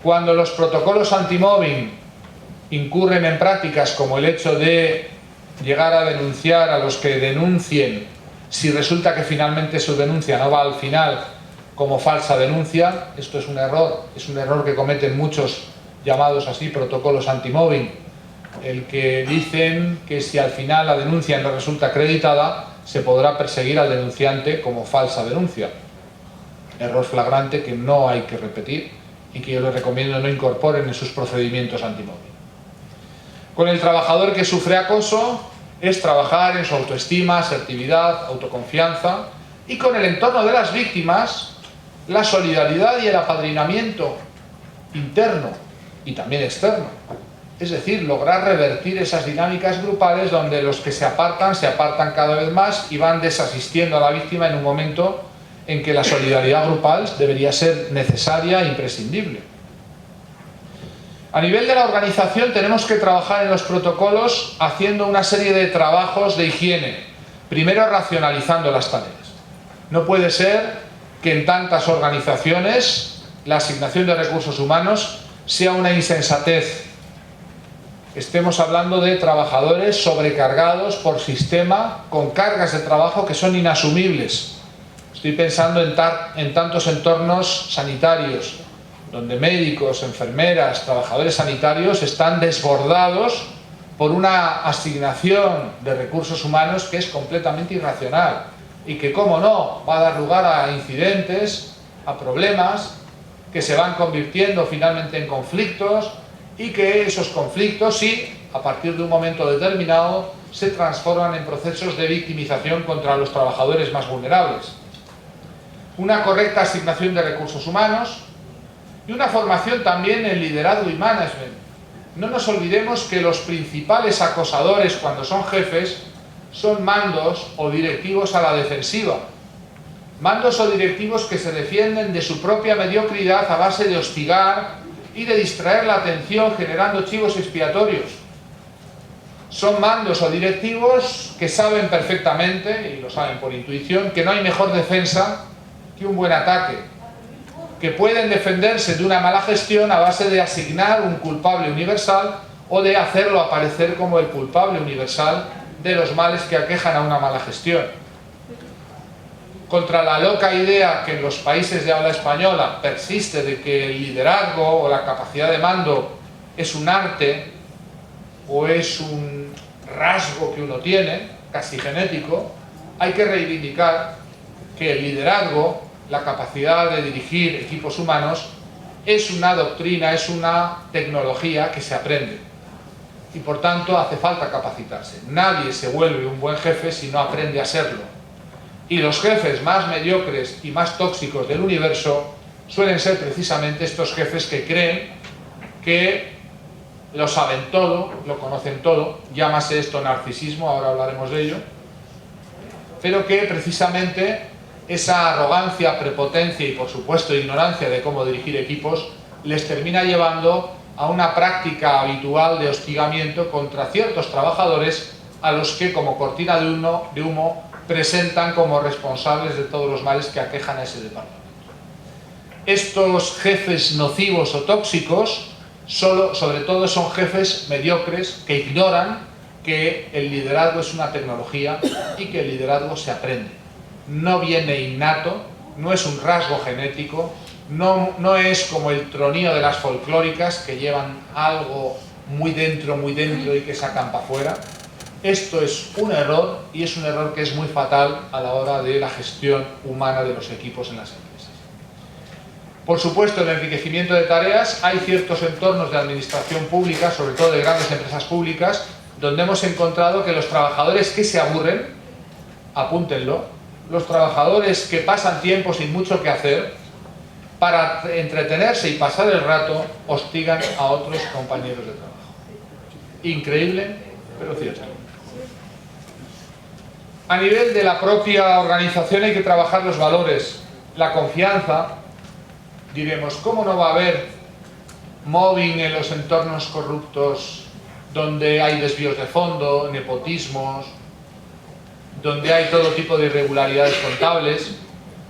Cuando los protocolos anti-mobbing incurren en prácticas como el hecho de llegar a denunciar a los que denuncien, si resulta que finalmente su denuncia no va al final como falsa denuncia, esto es un error que cometen muchos llamados así protocolos anti-mobbing, el que dicen que si al final la denuncia no resulta acreditada, se podrá perseguir al denunciante como falsa denuncia. Error flagrante que no hay que repetir y que yo les recomiendo no incorporen en sus procedimientos anti-mobbing. Con el trabajador que sufre acoso es trabajar en su autoestima, asertividad, autoconfianza, y con el entorno de las víctimas, la solidaridad y el apadrinamiento interno y también externo. Es decir, lograr revertir esas dinámicas grupales donde los que se apartan cada vez más y van desasistiendo a la víctima en un momento en que la solidaridad grupal debería ser necesaria e imprescindible. A nivel de la organización tenemos que trabajar en los protocolos haciendo una serie de trabajos de higiene. Primero, racionalizando las tareas. No puede ser que en tantas organizaciones la asignación de recursos humanos sea una insensatez. Estemos hablando de trabajadores sobrecargados por sistema, con cargas de trabajo que son inasumibles. Estoy pensando en tantos entornos sanitarios, donde médicos, enfermeras, trabajadores sanitarios están desbordados por una asignación de recursos humanos que es completamente irracional y que, cómo no, va a dar lugar a incidentes, a problemas que se van convirtiendo finalmente en conflictos, y que esos conflictos, sí, a partir de un momento determinado, se transforman en procesos de victimización contra los trabajadores más vulnerables. Una correcta asignación de recursos humanos y una formación también en liderazgo y management. No nos olvidemos que los principales acosadores, cuando son jefes, son mandos o directivos a la defensiva. Mandos o directivos que se defienden de su propia mediocridad a base de hostigar y de distraer la atención generando chivos expiatorios. Son mandos o directivos que saben perfectamente, y lo saben por intuición, que no hay mejor defensa que un buen ataque, que pueden defenderse de una mala gestión a base de asignar un culpable universal o de hacerlo aparecer como el culpable universal de los males que aquejan a una mala gestión. Contra la loca idea que en los países de habla española persiste de que el liderazgo o la capacidad de mando es un arte o es un rasgo que uno tiene, casi genético, hay que reivindicar que el liderazgo, la capacidad de dirigir equipos humanos, es una doctrina, es una tecnología que se aprende. Y por tanto hace falta capacitarse. Nadie se vuelve un buen jefe si no aprende a serlo. Y los jefes más mediocres y más tóxicos del universo suelen ser precisamente estos jefes que creen que lo saben todo, lo conocen todo, llámase esto narcisismo, ahora hablaremos de ello, pero que precisamente esa arrogancia, prepotencia y por supuesto ignorancia de cómo dirigir equipos les termina llevando a una práctica habitual de hostigamiento contra ciertos trabajadores a los que, como cortina de humo, presentan como responsables de todos los males que aquejan a ese departamento. Estos jefes nocivos o tóxicos sobre todo son jefes mediocres que ignoran que el liderazgo es una tecnología y que el liderazgo se aprende. No viene innato, no es un rasgo genético, no es como el tronío de las folclóricas que llevan algo muy dentro y que sacan para afuera. Esto es un error y es un error que es muy fatal a la hora de la gestión humana de los equipos en las empresas. Por supuesto, en el enriquecimiento de tareas hay ciertos entornos de administración pública, sobre todo de grandes empresas públicas, donde hemos encontrado que los trabajadores que se aburren, apúntenlo, los trabajadores que pasan tiempo sin mucho que hacer, para entretenerse y pasar el rato, hostigan a otros compañeros de trabajo. Increíble, pero cierto. A nivel de la propia organización hay que trabajar los valores. La confianza, diremos, ¿cómo no va a haber mobbing en los entornos corruptos donde hay desvíos de fondo, nepotismos, donde hay todo tipo de irregularidades contables.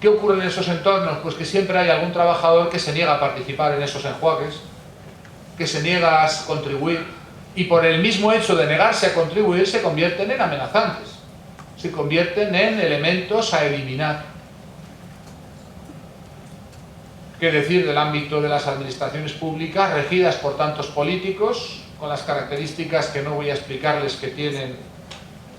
¿Qué ocurre en esos entornos? Pues que siempre hay algún trabajador que se niega a participar en esos enjuagues, que se niega a contribuir, y por el mismo hecho de negarse a contribuir se convierten en amenazantes, se convierten en elementos a eliminar. ¿Qué decir del ámbito de las administraciones públicas regidas por tantos políticos, con las características que no voy a explicarles que tienen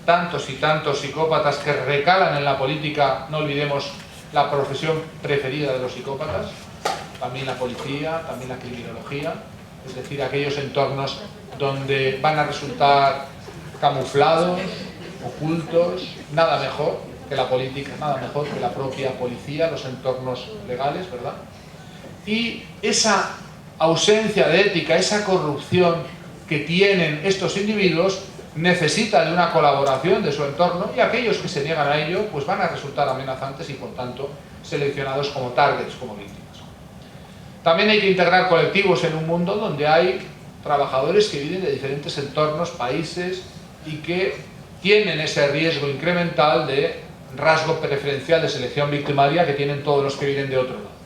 tantos y tantos psicópatas que recalan en la política? No olvidemos la profesión preferida de los psicópatas, también la policía, también la criminología, es decir, aquellos entornos donde van a resultar camuflados, ocultos, nada mejor que la política, nada mejor que la propia policía, los entornos legales, ¿verdad? Y esa ausencia de ética, esa corrupción que tienen estos individuos necesita de una colaboración de su entorno, y aquellos que se niegan a ello pues van a resultar amenazantes y por tanto seleccionados como targets, como víctimas. También hay que integrar colectivos en un mundo donde hay trabajadores que viven de diferentes entornos, países, y que tienen ese riesgo incremental de rasgo preferencial de selección victimaria que tienen todos los que vienen de otro lado.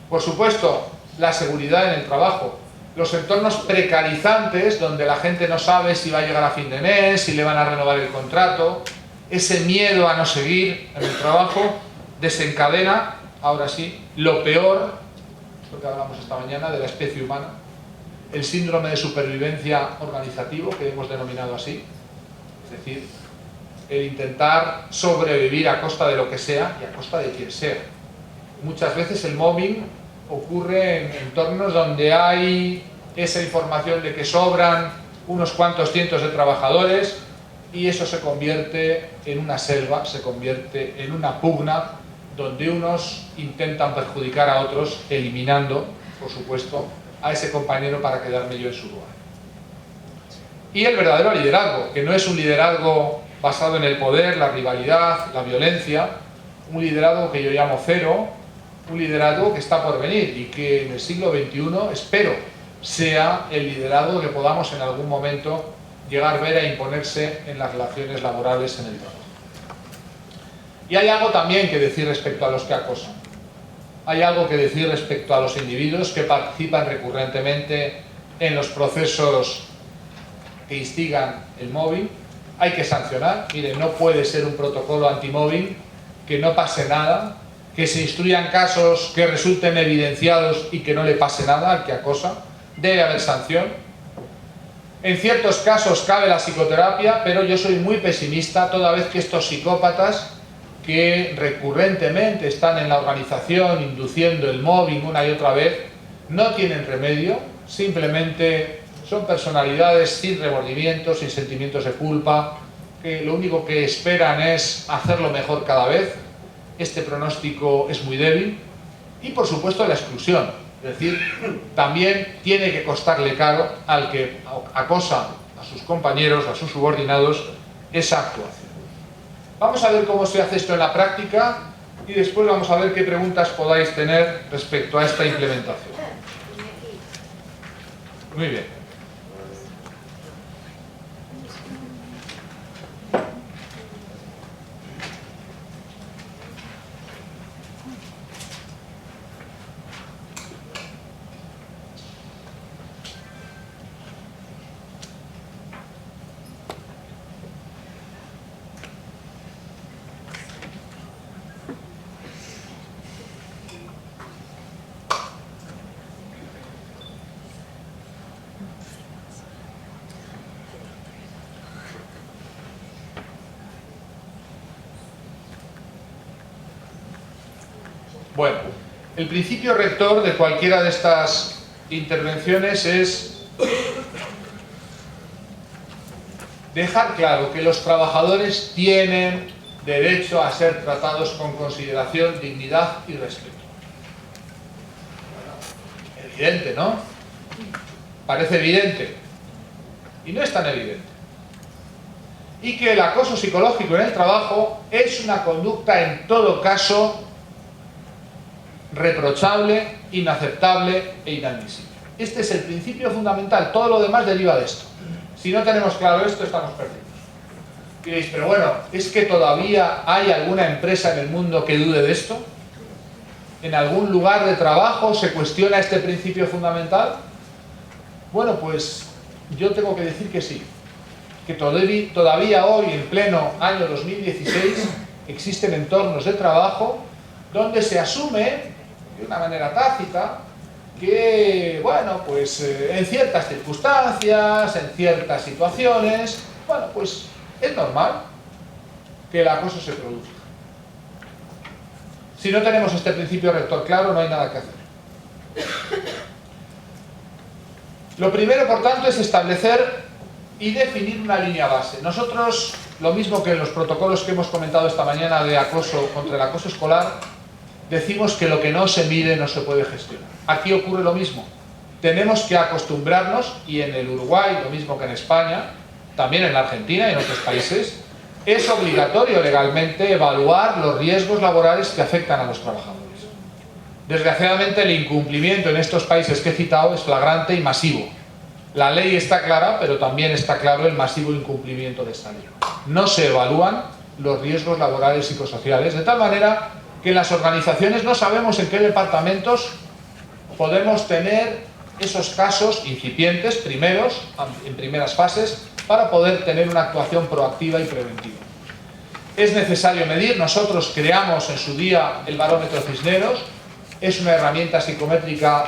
Por supuesto, la seguridad en el trabajo, los entornos precarizantes donde la gente no sabe si va a llegar a fin de mes, si le van a renovar el contrato, ese miedo a no seguir en el trabajo desencadena, ahora sí, lo peor, lo que hablamos esta mañana, de la especie humana, el síndrome de supervivencia organizativo, que hemos denominado así, es decir, el intentar sobrevivir a costa de lo que sea y a costa de quien sea. Muchas veces el mobbing ocurre en entornos donde hay esa información de que sobran unos cuantos cientos de trabajadores, y eso se convierte en una selva, se convierte en una pugna donde unos intentan perjudicar a otros, eliminando, por supuesto, a ese compañero para quedarme yo en su lugar. Y el verdadero liderazgo, que no es un liderazgo basado en el poder, la rivalidad, la violencia, un liderazgo que yo llamo cero, un liderazgo que está por venir y que en el siglo XXI espero sea el liderazgo que podamos en algún momento llegar a ver a imponerse en las relaciones laborales en el trabajo. Y hay algo también que decir respecto a los que acosan. Hay algo que decir respecto a los individuos que participan recurrentemente en los procesos que instigan el mobbing. Hay que sancionar. Miren, no puede ser un protocolo anti-mobbing que no pase nada, que se instruyan casos que resulten evidenciados y que no le pase nada al que acosa. Debe haber sanción. En ciertos casos cabe la psicoterapia, pero yo soy muy pesimista toda vez que estos psicópatas que recurrentemente están en la organización induciendo el mobbing una y otra vez, no tienen remedio, simplemente son personalidades sin remordimientos, sin sentimientos de culpa, que lo único que esperan es hacerlo mejor cada vez. Este pronóstico es muy débil. Y por supuesto la exclusión, es decir, también tiene que costarle caro al que acosa a sus compañeros, a sus subordinados, esa actuación. Vamos a ver cómo se hace esto en la práctica y después vamos a ver qué preguntas podáis tener respecto a esta implementación. Muy bien. Bueno, el principio rector de cualquiera de estas intervenciones es dejar claro que los trabajadores tienen derecho a ser tratados con consideración, dignidad y respeto. Bueno, evidente, ¿no? Parece evidente. Y no es tan evidente. Y que el acoso psicológico en el trabajo es una conducta en todo caso reprochable, inaceptable e inadmisible. Este es el principio fundamental, todo lo demás deriva de esto. Si no tenemos claro esto, estamos perdidos. Diréis, pero bueno, ¿es que todavía hay alguna empresa en el mundo que dude de esto? ¿En algún lugar de trabajo se cuestiona este principio fundamental? Bueno, pues yo tengo que decir que sí. Que todavía hoy, en pleno año 2016, existen entornos de trabajo donde se asume, de una manera tácita, que, bueno, pues en ciertas circunstancias, en ciertas situaciones, bueno, pues es normal que el acoso se produzca. Si no tenemos este principio rector claro, no hay nada que hacer. Lo primero, por tanto, es establecer y definir una línea base. Nosotros, lo mismo que en los protocolos que hemos comentado esta mañana de acoso contra el acoso escolar, decimos que lo que no se mide no se puede gestionar. Aquí ocurre lo mismo. Tenemos que acostumbrarnos, y en el Uruguay, lo mismo que en España, también en la Argentina y en otros países, es obligatorio legalmente evaluar los riesgos laborales que afectan a los trabajadores. Desgraciadamente, el incumplimiento en estos países que he citado es flagrante y masivo. La ley está clara, pero también está claro el masivo incumplimiento de esta ley. No se evalúan los riesgos laborales y psicosociales, de tal manera que en las organizaciones no sabemos en qué departamentos podemos tener esos casos incipientes, primeros, en primeras fases, para poder tener una actuación proactiva y preventiva. Es necesario medir. Nosotros creamos en su día el barómetro Cisneros. Es una herramienta psicométrica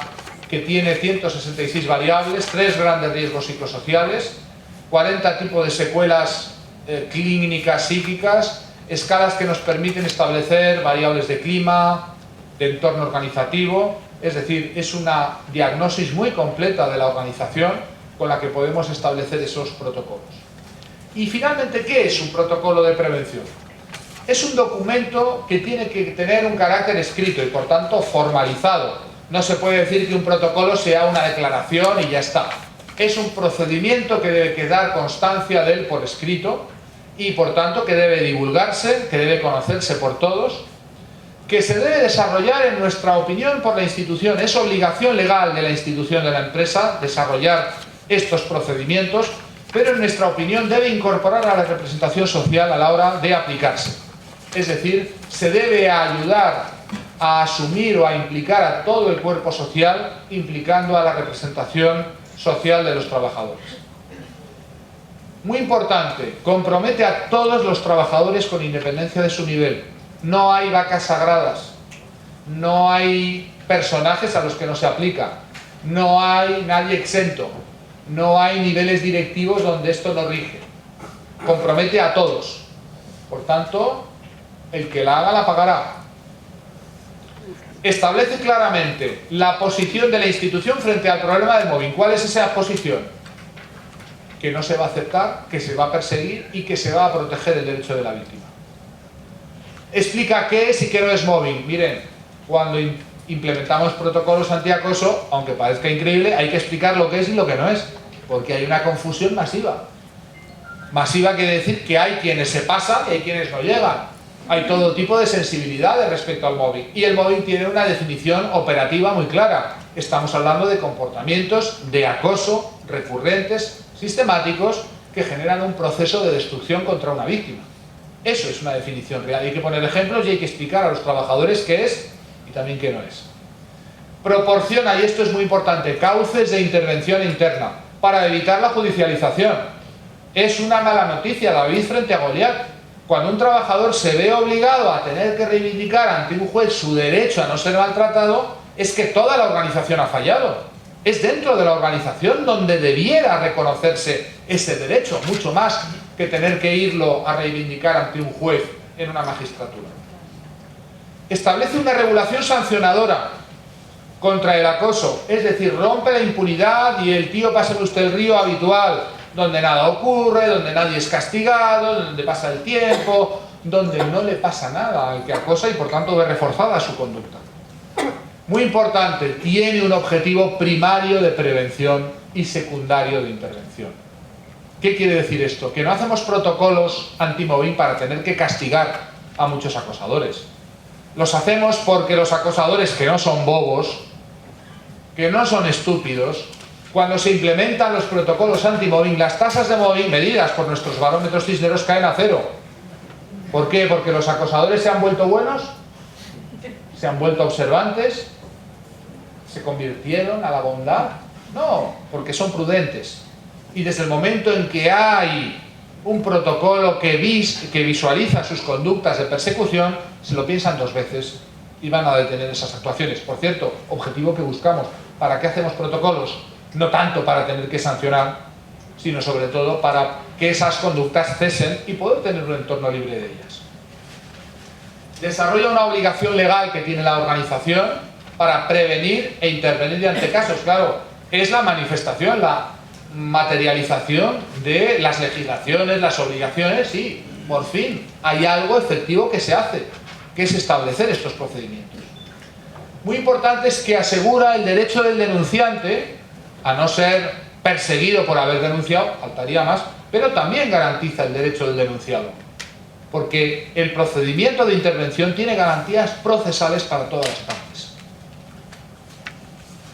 que tiene 166 variables, 3 grandes riesgos psicosociales, 40 tipos de secuelas clínicas psíquicas, escalas que nos permiten establecer variables de clima, de entorno organizativo. Es decir, es una diagnosis muy completa de la organización con la que podemos establecer esos protocolos. Y finalmente, ¿qué es un protocolo de prevención? Es un documento que tiene que tener un carácter escrito y por tanto formalizado. No se puede decir que un protocolo sea una declaración y ya está. Es un procedimiento que debe quedar constancia de él por escrito y por tanto que debe divulgarse, que debe conocerse por todos, que se debe desarrollar, en nuestra opinión, por la institución. Es obligación legal de la institución de la empresa desarrollar estos procedimientos, pero en nuestra opinión debe incorporar a la representación social a la hora de aplicarse. Es decir, se debe ayudar a asumir o a implicar a todo el cuerpo social, implicando a la representación social de los trabajadores. Muy importante, compromete a todos los trabajadores con independencia de su nivel. No hay vacas sagradas, no hay personajes a los que no se aplica, no hay nadie exento, no hay niveles directivos donde esto no rige. Compromete a todos. Por tanto, el que la haga la pagará. Establece claramente la posición de la institución frente al problema del mobbing. ¿Cuál es esa posición? Que no se va a aceptar, que se va a perseguir y que se va a proteger el derecho de la víctima. Explica qué es y qué no es mobbing. Miren, cuando implementamos protocolos antiacoso, aunque parezca increíble, hay que explicar lo que es y lo que no es, porque hay una confusión masiva. Masiva quiere decir que hay quienes se pasan y hay quienes no llegan. Hay todo tipo de sensibilidades respecto al mobbing. Y el mobbing tiene una definición operativa muy clara. Estamos hablando de comportamientos de acoso recurrentes, sistemáticos, que generan un proceso de destrucción contra una víctima. Eso es una definición real. Hay que poner ejemplos y hay que explicar a los trabajadores qué es y también qué no es. Proporciona, y esto es muy importante, cauces de intervención interna para evitar la judicialización. Es una mala noticia, David frente a Goliat. Cuando un trabajador se ve obligado a tener que reivindicar ante un juez su derecho a no ser maltratado, es que toda la organización ha fallado. Es dentro de la organización donde debiera reconocerse ese derecho, mucho más que tener que irlo a reivindicar ante un juez en una magistratura. Establece una regulación sancionadora contra el acoso, es decir, rompe la impunidad y el tío pásame usted el río habitual, donde nada ocurre, donde nadie es castigado, donde pasa el tiempo, donde no le pasa nada al que acosa y por tanto ve reforzada su conducta. Muy importante, tiene un objetivo primario de prevención y secundario de intervención. ¿Qué quiere decir esto? Que no hacemos protocolos anti-mobbing para tener que castigar a muchos acosadores. Los hacemos porque los acosadores, que no son bobos, que no son estúpidos, cuando se implementan los protocolos anti-mobbing, las tasas de mobbing medidas por nuestros barómetros Cisneros caen a cero. ¿Por qué? Porque los acosadores se han vuelto buenos, se han vuelto observantes, se convirtieron a la bondad. No, porque son prudentes. Y desde el momento en que hay un protocolo que visualiza sus conductas de persecución, se lo piensan dos veces y van a detener esas actuaciones. Por cierto, objetivo que buscamos. ¿Para qué hacemos protocolos? No tanto para tener que sancionar, sino sobre todo para que esas conductas cesen y poder tener un entorno libre de ellas. Desarrolla una obligación legal que tiene la organización para prevenir e intervenir ante casos. Claro, es la manifestación, la materialización de las legislaciones, las obligaciones, y por fin hay algo efectivo que se hace, que es establecer estos procedimientos. Muy importante es que asegura el derecho del denunciante a no ser perseguido por haber denunciado, faltaría más, pero también garantiza el derecho del denunciado, porque el procedimiento de intervención tiene garantías procesales para todas las partes.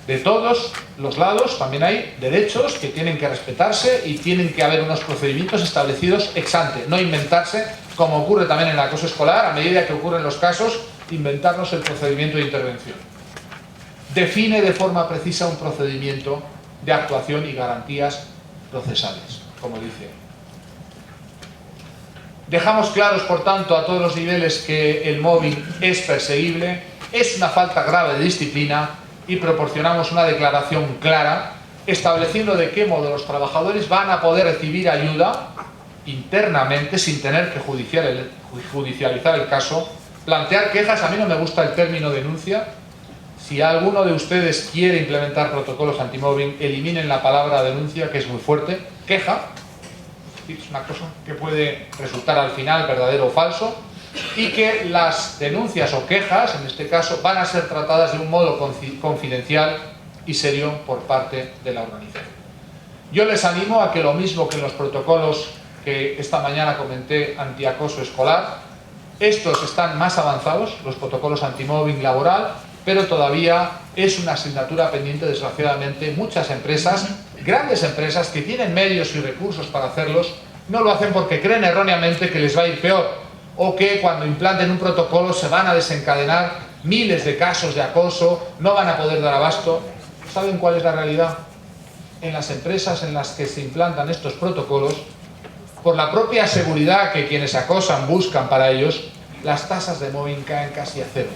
De todos los lados también hay derechos que tienen que respetarse y tienen que haber unos procedimientos establecidos ex ante, no inventarse, como ocurre también en el acoso escolar, a medida que ocurren los casos, inventarnos el procedimiento de intervención. Define de forma precisa un procedimiento de actuación y garantías procesales, como dice. Dejamos claros, por tanto, a todos los niveles que el mobbing es perseguible, es una falta grave de disciplina, y proporcionamos una declaración clara estableciendo de qué modo los trabajadores van a poder recibir ayuda internamente sin tener que judicializar el caso, plantear quejas. A mí no me gusta el término denuncia. Si alguno de ustedes quiere implementar protocolos anti-mobbing, eliminen la palabra denuncia, que es muy fuerte. Queja es una cosa que puede resultar al final verdadero o falso, y que las denuncias o quejas, en este caso, van a ser tratadas de un modo confidencial y serio por parte de la organización. Yo les animo a que, lo mismo que en los protocolos que esta mañana comenté antiacoso escolar, estos están más avanzados, los protocolos antimobbing laboral, pero todavía es una asignatura pendiente, desgraciadamente. Muchas empresas, grandes empresas que tienen medios y recursos para hacerlos, no lo hacen porque creen erróneamente que les va a ir peor, o que cuando implanten un protocolo se van a desencadenar miles de casos de acoso, no van a poder dar abasto. ¿Saben cuál es la realidad? En las empresas en las que se implantan estos protocolos, por la propia seguridad que quienes acosan buscan para ellos, las tasas de mobbing caen casi a cero,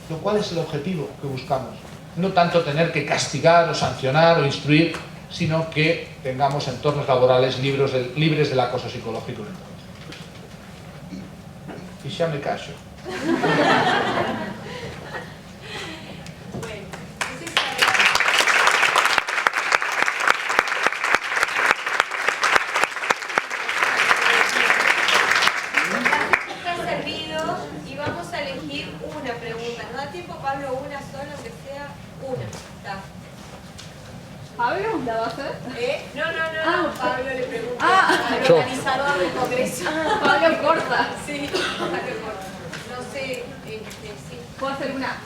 lo cual es el objetivo que buscamos. No tanto tener que castigar o sancionar o instruir, sino que tengamos entornos laborales libres del acoso psicológico. Y ya me callo. Está servido y vamos a elegir una pregunta. ¿Nos da tiempo, Pablo? Una sola, aunque sea una. Está. ¿Pablo la va a hacer? No. Pablo le pregunta al Yo. organizador del congreso. Pablo corta. Sí, Pablo corta. No sé, sí. ¿Puedo hacer una?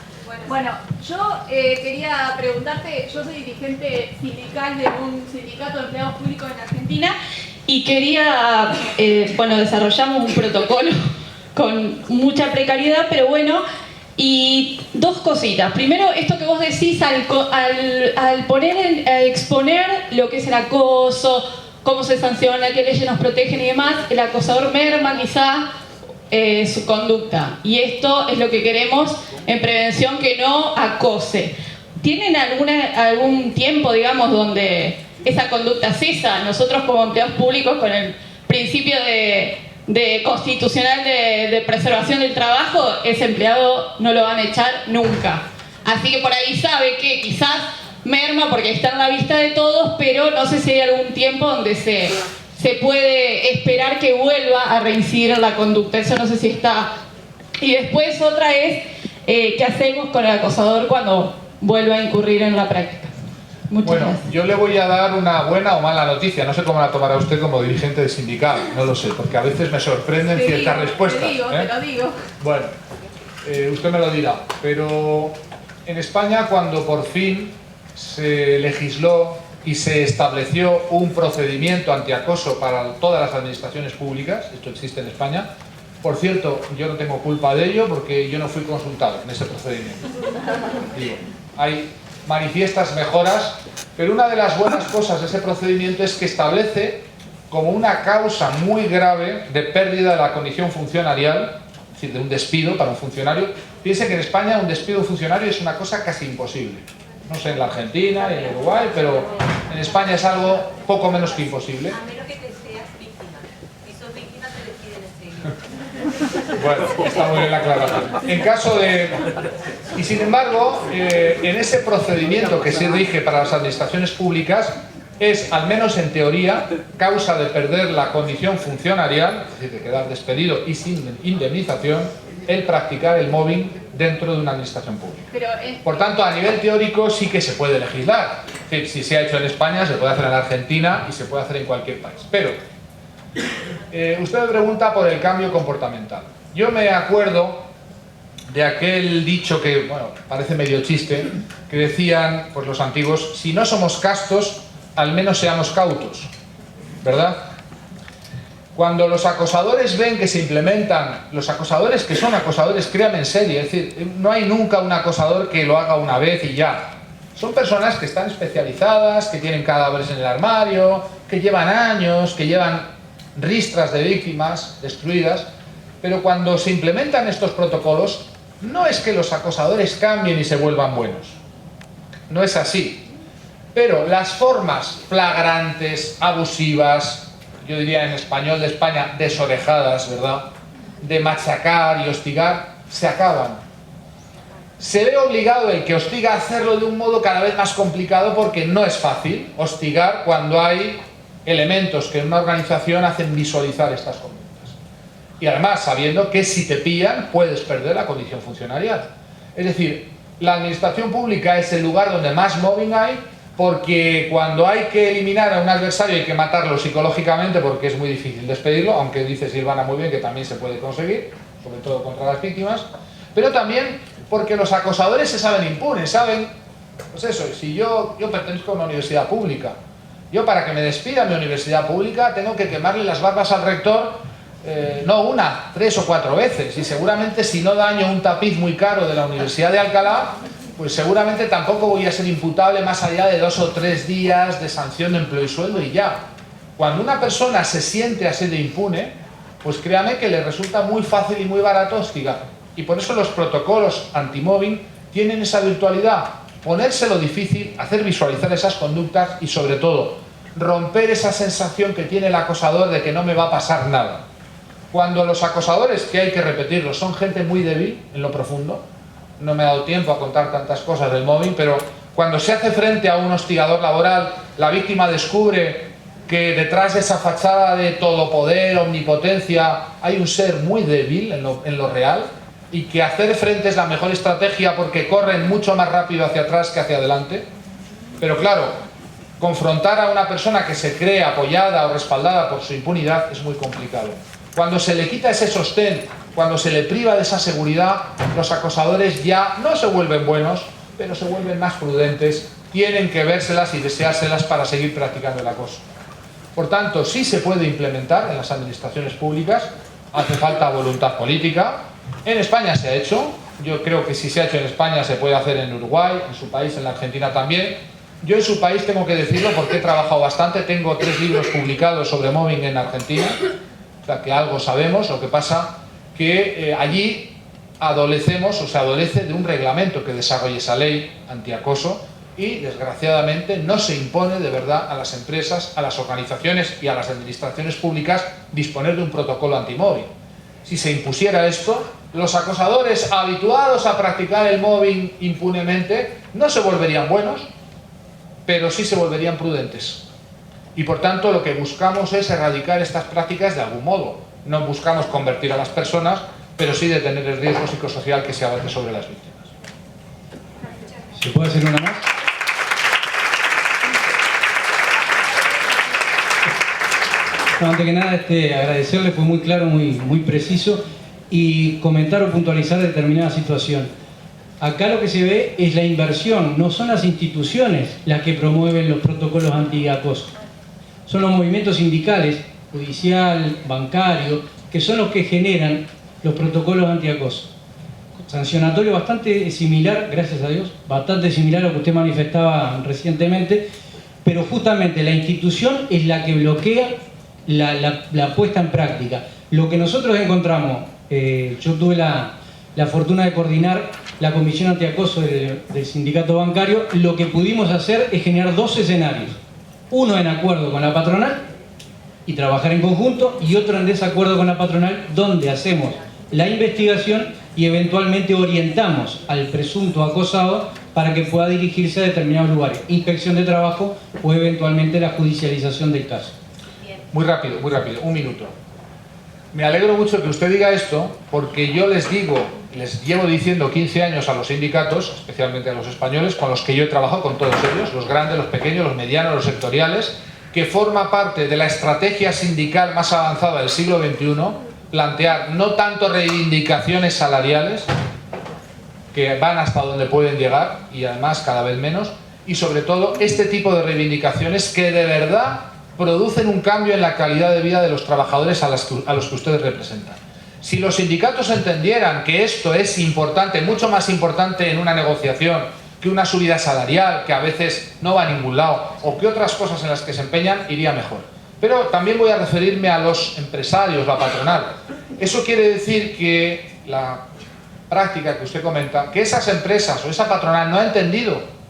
Bueno, yo quería preguntarte, yo soy dirigente sindical de un sindicato de empleados públicos en Argentina y quería, desarrollamos un protocolo con mucha precariedad, pero bueno, y dos cositas. Primero, esto que vos decís al exponer lo que es el acoso, cómo se sanciona, qué leyes nos protegen y demás, el acosador merma quizá su conducta. Y esto es lo que queremos en prevención, que no acose. ¿Tienen algún tiempo, digamos, donde esa conducta cesa? Nosotros como empleados públicos, con el principio de constitucional de preservación del trabajo, ese empleado no lo van a echar nunca. Así que por ahí sabe que quizás merma porque está en la vista de todos, pero no sé si hay algún tiempo donde se puede esperar que vuelva a reincidir en la conducta. Eso no sé si está. Y después otra es, ¿qué hacemos con el acosador cuando vuelve a incurrir en la práctica? Muchas gracias. Yo le voy a dar una buena o mala noticia. No sé cómo la tomará usted como dirigente de sindical, no lo sé, porque a veces me sorprenden ciertas respuestas. Te lo digo. Bueno, usted me lo dirá, pero en España, cuando por fin se legisló y se estableció un procedimiento antiacoso para todas las administraciones públicas. Esto existe en España. Por cierto, yo no tengo culpa de ello porque yo no fui consultado en ese procedimiento. Digo, hay manifiestas mejoras, pero una de las buenas cosas de ese procedimiento es que establece como una causa muy grave de pérdida de la condición funcionarial, es decir, de un despido para un funcionario. Piense que en España un despido de un funcionario es una cosa casi imposible. No sé en la Argentina y en Uruguay, pero en España es algo poco menos que imposible. A menos que te seas víctima. Si sos víctima te despiden enseguida. Bueno, está muy bien la aclaración. En caso de... Y sin embargo, en ese procedimiento que se rige para las administraciones públicas, es, al menos en teoría, causa de perder la condición funcionarial, es decir, de quedar despedido y sin indemnización, el practicar el mobbing dentro de una administración pública. Pero Por tanto, a nivel teórico sí que se puede legislar. Es decir, si se ha hecho en España, se puede hacer en Argentina y se puede hacer en cualquier país. Pero, usted me pregunta por el cambio comportamental. Yo me acuerdo de aquel dicho que, bueno, parece medio chiste, que decían, pues los antiguos, si no somos castos, al menos seamos cautos, ¿verdad? Cuando los acosadores ven que se implementan, los acosadores que son acosadores, créanme en serio, es decir, no hay nunca un acosador que lo haga una vez y ya. Son personas que están especializadas, que tienen cadáveres en el armario, que llevan años, que llevan ristras de víctimas destruidas, pero cuando se implementan estos protocolos, no es que los acosadores cambien y se vuelvan buenos. No es así. Pero las formas flagrantes, abusivas, yo diría en español de España, desorejadas, ¿verdad?, de machacar y hostigar, se acaban. Se ve obligado el que hostiga a hacerlo de un modo cada vez más complicado porque no es fácil hostigar cuando hay elementos que en una organización hacen visualizar estas conductas. Y además sabiendo que si te pillan puedes perder la condición funcionarial. Es decir, la administración pública es el lugar donde más mobbing hay, porque cuando hay que eliminar a un adversario hay que matarlo psicológicamente porque es muy difícil despedirlo, aunque dice Silvana muy bien que también se puede conseguir, sobre todo contra las víctimas, pero también porque los acosadores se saben impunes, saben, pues eso, si yo pertenezco a una universidad pública, yo para que me despida mi universidad pública tengo que quemarle las barbas al rector, no una, 3 o 4 veces, y seguramente si no daño un tapiz muy caro de la Universidad de Alcalá, pues seguramente tampoco voy a ser imputable más allá de 2 o 3 días de sanción de empleo y sueldo y ya. Cuando una persona se siente así de impune, pues créame que le resulta muy fácil y muy barato hostigar. Y por eso los protocolos anti-mobbing tienen esa virtualidad, ponérselo difícil, hacer visualizar esas conductas y sobre todo, romper esa sensación que tiene el acosador de que no me va a pasar nada. Cuando los acosadores, que hay que repetirlo, son gente muy débil en lo profundo, no me ha dado tiempo a contar tantas cosas del mobbing, pero cuando se hace frente a un hostigador laboral, la víctima descubre que detrás de esa fachada de todopoder, omnipotencia, hay un ser muy débil en lo real, y que hacer frente es la mejor estrategia porque corren mucho más rápido hacia atrás que hacia adelante. Pero claro, confrontar a una persona que se cree apoyada o respaldada por su impunidad es muy complicado. Cuando se le quita ese sostén, cuando se le priva de esa seguridad, los acosadores ya no se vuelven buenos, pero se vuelven más prudentes, tienen que vérselas y deseárselas para seguir practicando el acoso. Por tanto, sí se puede implementar en las administraciones públicas, hace falta voluntad política. En España se ha hecho, yo creo que si se ha hecho en España se puede hacer en Uruguay, en su país, en la Argentina también. Yo en su país tengo que decirlo porque he trabajado bastante, tengo 3 libros publicados sobre mobbing en Argentina, o sea que algo sabemos. Lo que pasa que allí adolecemos o se adolece de un reglamento que desarrolle esa ley antiacoso y desgraciadamente no se impone de verdad a las empresas, a las organizaciones y a las administraciones públicas disponer de un protocolo antimobbing. Si se impusiera esto, los acosadores habituados a practicar el mobbing impunemente no se volverían buenos, pero sí se volverían prudentes. Y por tanto lo que buscamos es erradicar estas prácticas de algún modo. No buscamos convertir a las personas, pero sí detener el riesgo psicosocial que se abate sobre las víctimas. ¿Se puede hacer una más? No, antes que nada, agradecerle, fue muy claro, muy preciso, y comentar o puntualizar determinada situación. Acá lo que se ve es la inversión, no son las instituciones las que promueven los protocolos antiacoso. Son los movimientos sindicales, judicial, bancario, que son los que generan los protocolos antiacoso. Sancionatorio bastante similar, gracias a Dios, bastante similar a lo que usted manifestaba recientemente, pero justamente la institución es la que bloquea la puesta en práctica. Lo que nosotros encontramos, yo tuve la fortuna de coordinar la comisión antiacoso del sindicato bancario, lo que pudimos hacer es generar dos escenarios. Uno en acuerdo con la patronal y trabajar en conjunto, y otro en desacuerdo con la patronal, donde hacemos la investigación y eventualmente orientamos al presunto acosado para que pueda dirigirse a determinados lugares, inspección de trabajo o eventualmente la judicialización del caso. Muy rápido, un minuto. Me alegro mucho que usted diga esto, porque yo les llevo diciendo 15 años a los sindicatos, especialmente a los españoles, con los que yo he trabajado, con todos ellos, los grandes, los pequeños, los medianos, los sectoriales, que forma parte de la estrategia sindical más avanzada del siglo XXI, plantear no tanto reivindicaciones salariales, que van hasta donde pueden llegar, y además cada vez menos, y sobre todo este tipo de reivindicaciones que de verdad producen un cambio en la calidad de vida de los trabajadores a los que ustedes representan. Si los sindicatos entendieran que esto es importante, mucho más importante en una negociación que una subida salarial, que a veces no va a ningún lado, o que otras cosas en las que se empeñan, iría mejor. Pero también voy a referirme a los empresarios, la patronal. Eso quiere decir que la práctica que usted comenta, que esas empresas o esa patronal no ha entendido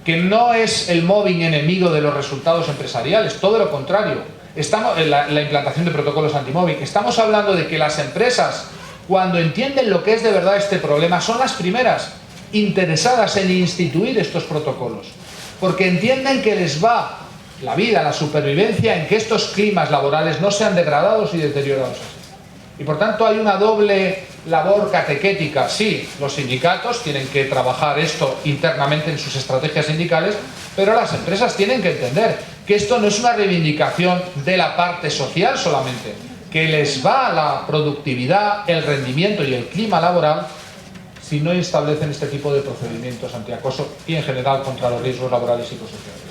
que no es el mobbing enemigo de los resultados empresariales, todo lo contrario. Estamos en la implantación de protocolos antimobbing. Estamos hablando de que las empresas, cuando entienden lo que es de verdad este problema, son las primeras interesadas en instituir estos protocolos, porque entienden que les va la vida, la supervivencia en que estos climas laborales no sean degradados y deteriorados así. Y por tanto hay una doble labor catequética. Sí, los sindicatos tienen que trabajar esto internamente en sus estrategias sindicales, pero las empresas tienen que entender que esto no es una reivindicación de la parte social solamente, que les va la productividad, el rendimiento y el clima laboral si no establecen este tipo de procedimientos antiacoso y en general contra los riesgos laborales y psicosociales.